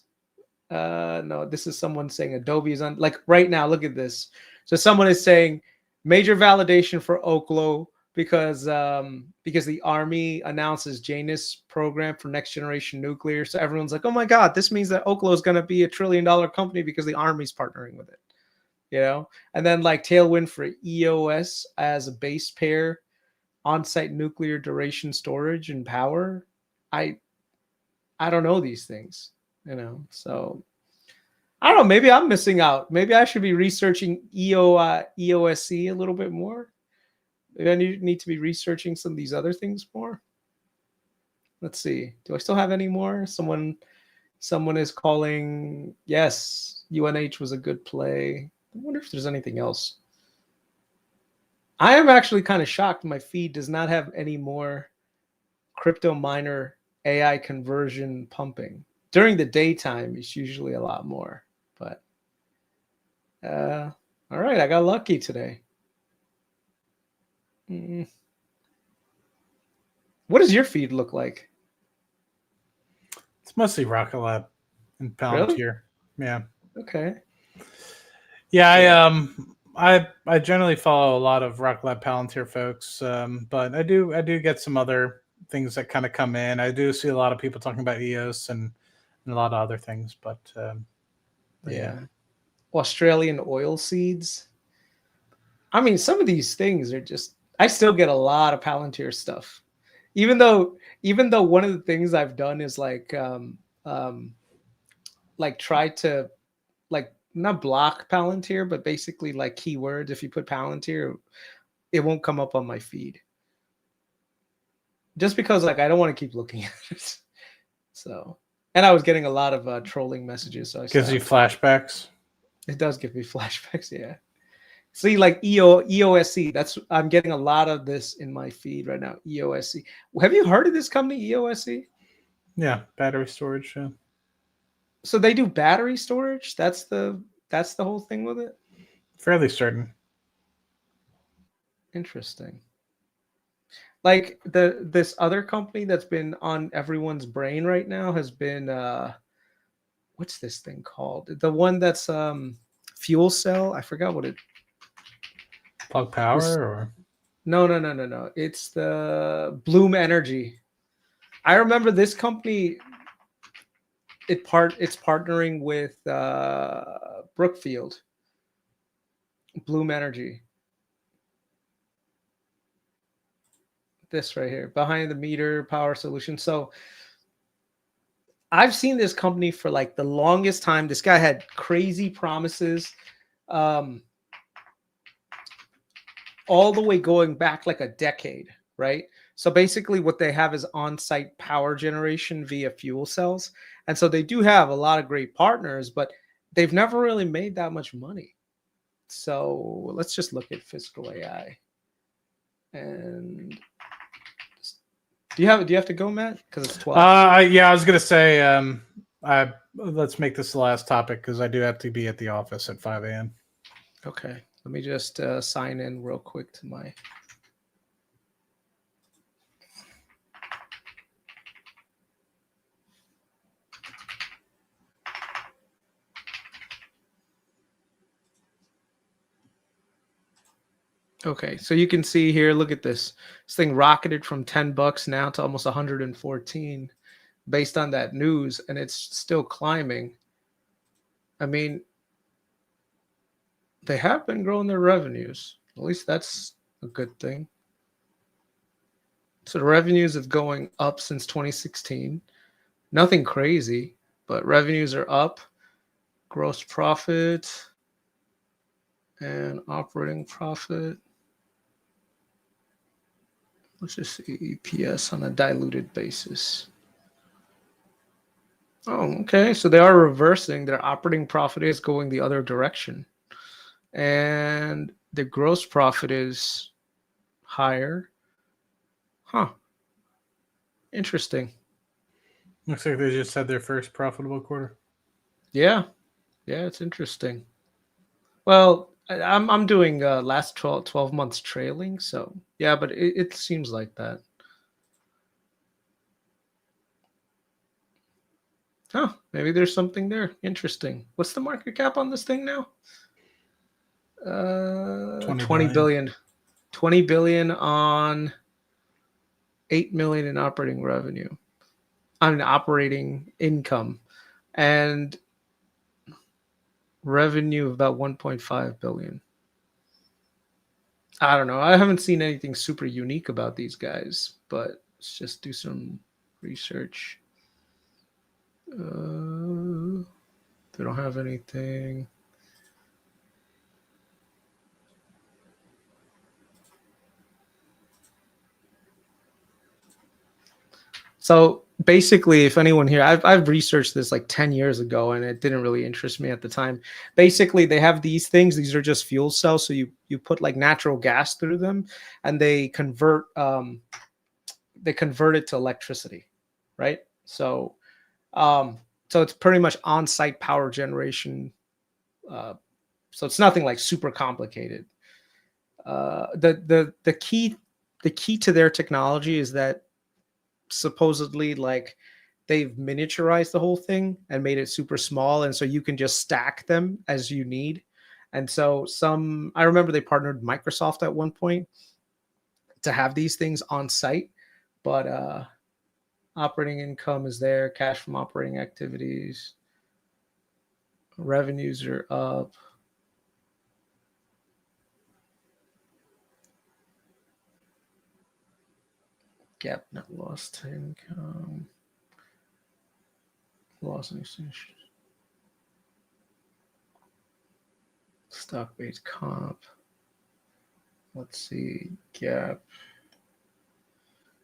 No, this is someone saying Adobe is on, like right now, look at this. So someone is saying major validation for Oklo because the Army announces Janus program for next generation nuclear. So everyone's like, oh my God, this means that Oklo is going to be $1 trillion company because the Army's partnering with it, you know? And then like tailwind for EOS as a base pair, on-site nuclear duration storage and power. I don't know these things, you know, so I don't know. Maybe I'm missing out. Maybe I should be researching EOSC a little bit more. Maybe I need to be researching some of these other things more. Let's see. Do I still have any more? Someone Someone is calling, yes, UNH was a good play. I wonder if there's anything else. I am actually kind of shocked my feed does not have any more crypto miner AI conversion pumping. During the daytime, it's usually a lot more. But all right, I got lucky today. What does your feed look like? It's mostly Rocket Lab and Palantir. Really? Yeah. Okay. Yeah, I generally follow a lot of Rocket Lab Palantir folks, but I do get some other things that kind of come in. I do see a lot of people talking about EOS and a lot of other things, but yeah. Australian oil seeds. I mean, some of these things are just, I still get a lot of Palantir stuff. Even though one of the things I've done is like try to like not block Palantir, but basically like keywords. If you put Palantir, it won't come up on my feed. Just because like I don't want to keep looking at it. So, and I was getting a lot of trolling messages. So I gives you flashbacks. It does give me flashbacks, yeah. See, like EOSC, I'm getting a lot of this in my feed right now. EOSC. Have you heard of this company, EOSC? Yeah, battery storage. Yeah. So they do battery storage. That's the whole thing with it. Fairly certain. Interesting. Like this other company that's been on everyone's brain right now has been what's this thing called? The one that's fuel cell. I forgot what it. Plug Power or no. It's the Bloom Energy. I remember this company. It's partnering with Brookfield. Bloom Energy. This right here, behind the meter power solution. So I've seen this company for like the longest time. This guy had crazy promises. All the way going back like a decade, right? So basically what they have is on-site power generation via fuel cells. And so they do have a lot of great partners, but they've never really made that much money. So let's just look at Fiscal AI. And do you have to go, Matt? Because it's 12. Yeah, I was gonna say let's make this the last topic because I do have to be at the office at 5 a.m. Okay. Let me just sign in real quick to my. Okay, so you can see here, look at this. This thing rocketed from $10 now to almost 114 based on that news, and it's still climbing. I mean, they have been growing their revenues. At least that's a good thing. So the revenues have going up since 2016. Nothing crazy, but revenues are up. Gross profit and operating profit. Let's just see EPS on a diluted basis. Oh, okay. So they are reversing. Their operating profit is going the other direction. And the gross profit is higher. Huh. Interesting. Looks like they just had their first profitable quarter. Yeah. Yeah, it's interesting. Well, I'm doing last 12 months trailing, so yeah, but it seems like that. Huh, maybe there's something there. Interesting. What's the market cap on this thing now? 20 billion. 20 billion on 8 million in operating revenue. I mean, operating income and revenue of about 1.5 billion. I don't know. I haven't seen anything super unique about these guys, but let's just do some research. They don't have anything. So basically, if anyone here, I've researched this like 10 years ago, and it didn't really interest me at the time. Basically, they have these things. These are just fuel cells. So you put like natural gas through them, and they convert it to electricity, right? So it's pretty much on-site power generation. So it's nothing like super complicated. The key to their technology is that supposedly like they've miniaturized the whole thing and made it super small, and so you can just stack them as you need. And so I remember they partnered with Microsoft at one point to have these things on site, but operating income is there, cash from operating activities, revenues are up. Gap net loss to income, loss in exchange, stock-based comp. Let's see, gap.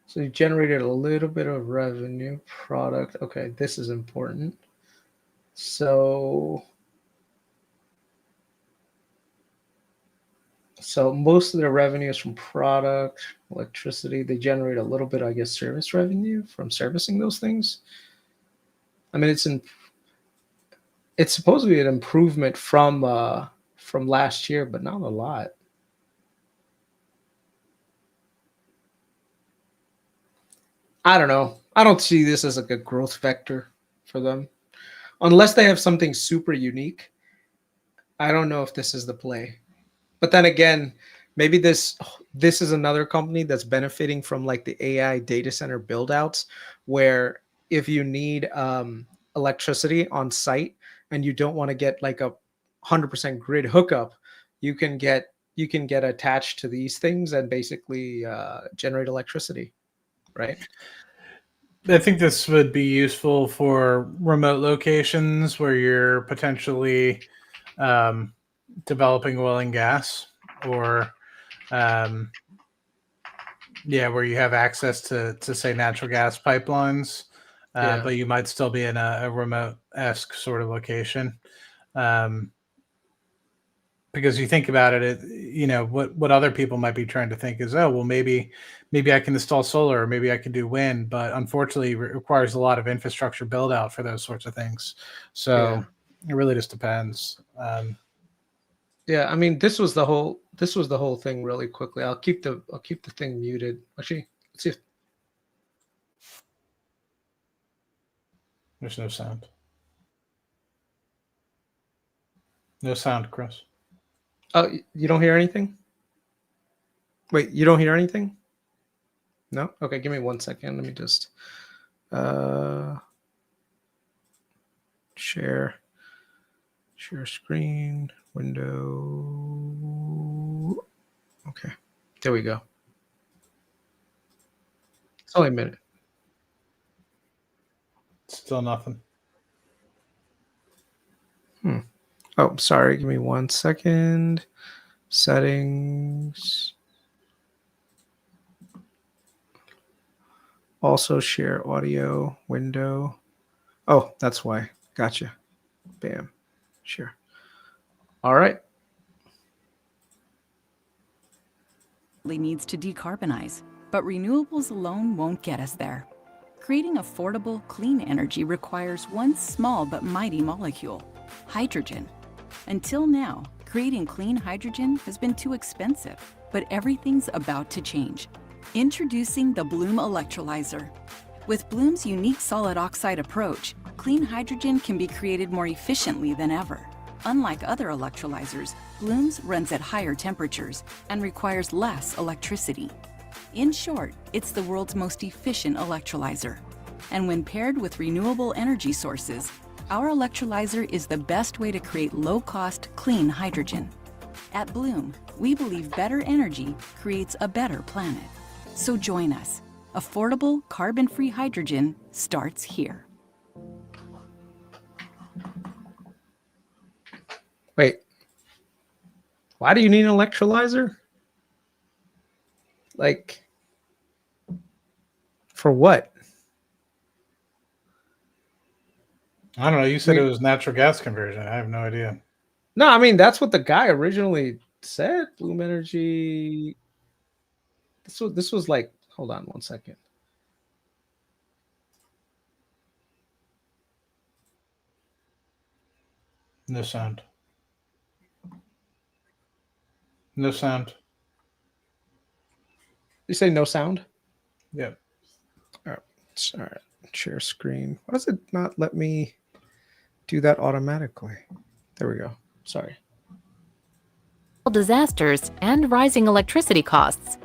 So you generated a little bit of revenue, product. Okay, this is important. So most of their revenue is from product, electricity. They generate a little bit, I guess, service revenue from servicing those things. I mean, it's supposed to be an improvement from last year, but not a lot. I don't know. I don't see this as like a growth vector for them, unless they have something super unique. I don't know if this is the play. But then again, maybe this is another company that's benefiting from like the AI data center build outs, where if you need electricity on site and you don't want to get like a 100% grid hookup, you can get attached to these things and basically generate electricity, right? I think this would be useful for remote locations where you're potentially developing oil and gas, or where you have access to say natural gas pipelines, but you might still be in a remote-esque sort of location. Because you think about it, what other people might be trying to think is, oh, well, maybe I can install solar, or maybe I can do wind, but unfortunately it requires a lot of infrastructure build out for those sorts of things. So it really just depends. Yeah, I mean, this was the whole thing really quickly. I'll keep the thing muted. Actually, let's see if There's no sound. No sound, Chris. Oh, you don't hear anything? Wait, you don't hear anything? No? Okay, give me 1 second. Let me just share screen, window. Okay, there we go. It's only a minute. Still nothing. Oh, sorry. Give me 1 second. Settings. Also share audio window. Oh, that's why. Gotcha. Bam. Sure. All right. Needs to decarbonize, but renewables alone won't get us there. Creating affordable, clean energy requires one small but mighty molecule, hydrogen. Until now, creating clean hydrogen has been too expensive, but everything's about to change. Introducing the Bloom electrolyzer. With Bloom's unique solid oxide approach, clean hydrogen can be created more efficiently than ever. Unlike other electrolyzers, Bloom's runs at higher temperatures and requires less electricity. In short, it's the world's most efficient electrolyzer. And when paired with renewable energy sources, our electrolyzer is the best way to create low-cost, clean hydrogen. At Bloom, we believe better energy creates a better planet. So join us. Affordable, carbon-free hydrogen starts here. Wait. Why do you need an electrolyzer? Like, for what? I don't know. You said it was natural gas conversion. I have no idea. No, I mean that's what the guy originally said. Bloom Energy. This was like, hold on one second. No sound. No sound. You say no sound? Yep. All right. Share screen. Why does it not let me do that automatically? There we go. Sorry. Disasters and rising electricity costs.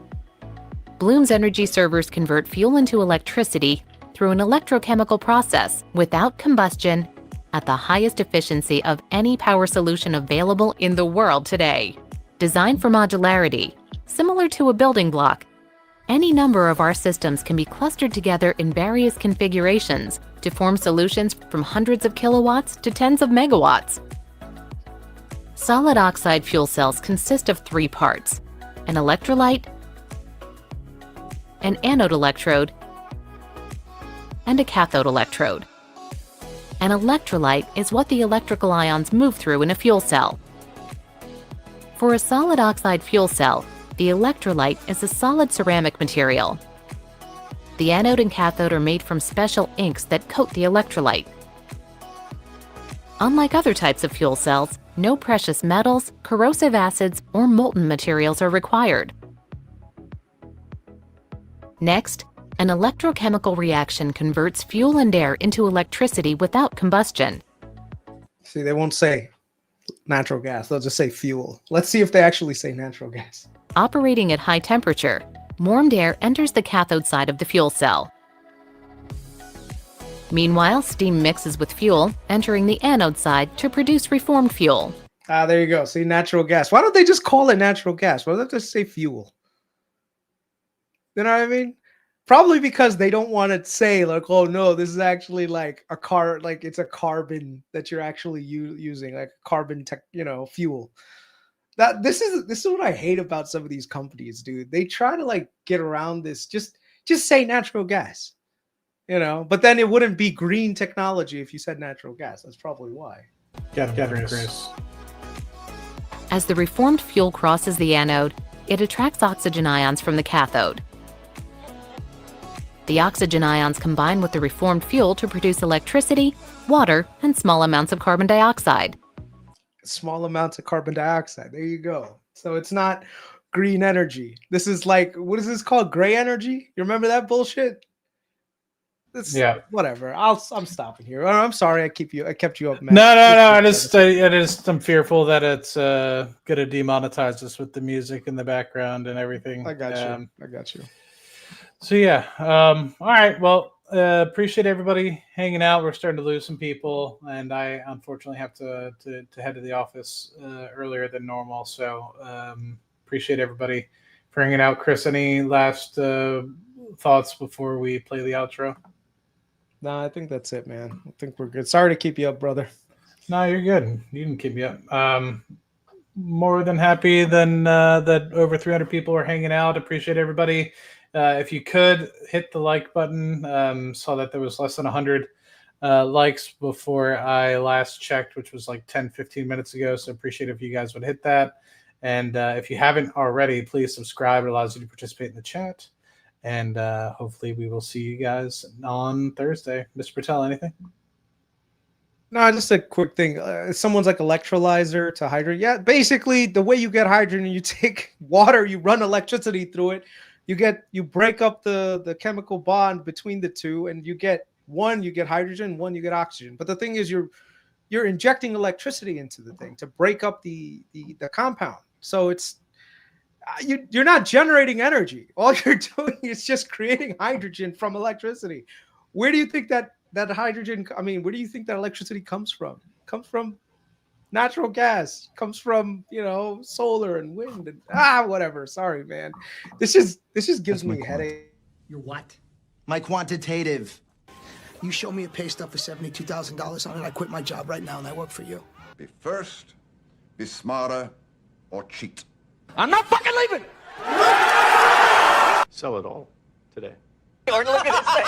Bloom's energy servers convert fuel into electricity through an electrochemical process without combustion at the highest efficiency of any power solution available in the world today. Designed for modularity, similar to a building block, any number of our systems can be clustered together in various configurations to form solutions from hundreds of kilowatts to tens of megawatts. Solid oxide fuel cells consist of 3 parts: an electrolyte, an anode electrode, and a cathode electrode. An electrolyte is what the electrical ions move through in a fuel cell. For a solid oxide fuel cell, the electrolyte is a solid ceramic material. The anode and cathode are made from special inks that coat the electrolyte. Unlike other types of fuel cells, no precious metals, corrosive acids, or molten materials are required. Next, an electrochemical reaction converts fuel and air into electricity without combustion. See, they won't say natural gas. They'll just say fuel. Let's see if they actually say natural gas. Operating at high temperature, warmed air enters the cathode side of the fuel cell. Meanwhile, steam mixes with fuel, entering the anode side to produce reformed fuel. Ah, there you go. See, natural gas. Why don't they just call it natural gas? Why don't they just say fuel? You know what I mean? Probably because they don't want to say like, oh no, this is actually like a car, like it's a carbon that you're actually using, like carbon tech, fuel. That this is what I hate about some of these companies, dude. They try to like get around this. Just say natural gas, But then it wouldn't be green technology if you said natural gas. That's probably why. Get Chris. As the reformed fuel crosses the anode, it attracts oxygen ions from the cathode. The oxygen ions combine with the reformed fuel to produce electricity, water, and small amounts of carbon dioxide. Small amounts of carbon dioxide. There you go. So it's not green energy. This is like, what is this called? Gray energy? You remember that bullshit? Whatever. I'm stopping here. I'm sorry. I kept you up, man. No. I'm fearful that it's gonna demonetize us with the music in the background and everything. I got you. So yeah. All right. Well, appreciate everybody hanging out. We're starting to lose some people, and I unfortunately have to head to the office earlier than normal. So appreciate everybody for hanging out. Chris, any last thoughts before we play the outro? No, I think that's it, man. I think we're good. Sorry to keep you up, brother. No, you're good. You can keep me up. More than happy that over 300 people are hanging out. Appreciate everybody. If you could hit the like button. Saw that there was less than 100 likes before I last checked, which was like 10-15 minutes ago. So appreciate if you guys would hit that. And if you haven't already, please subscribe. It allows you to participate in the chat. And hopefully we will see you guys on Thursday. Mr. Patel, anything? No, just a quick thing. Someone's like electrolyzer to hydrogen. Yeah, basically the way you get hydrogen, you take water, you run electricity through it. You break up the chemical bond between the two, and you get hydrogen, one you get oxygen. But the thing is, you're injecting electricity into the thing to break up the compound. So it's you're not generating energy. All you're doing is just creating hydrogen from electricity. Where do you think that hydrogen? I mean, where do you think that electricity comes from? It comes from natural gas. Comes from solar and wind and whatever. Sorry, man. This just gives me a headache. Your what? My quantitative. You show me a pay stub for $72,000 on it, I quit my job right now and I work for you. Be first, be smarter, or cheat. I'm not fucking leaving. Sell it all today. Or look at it say.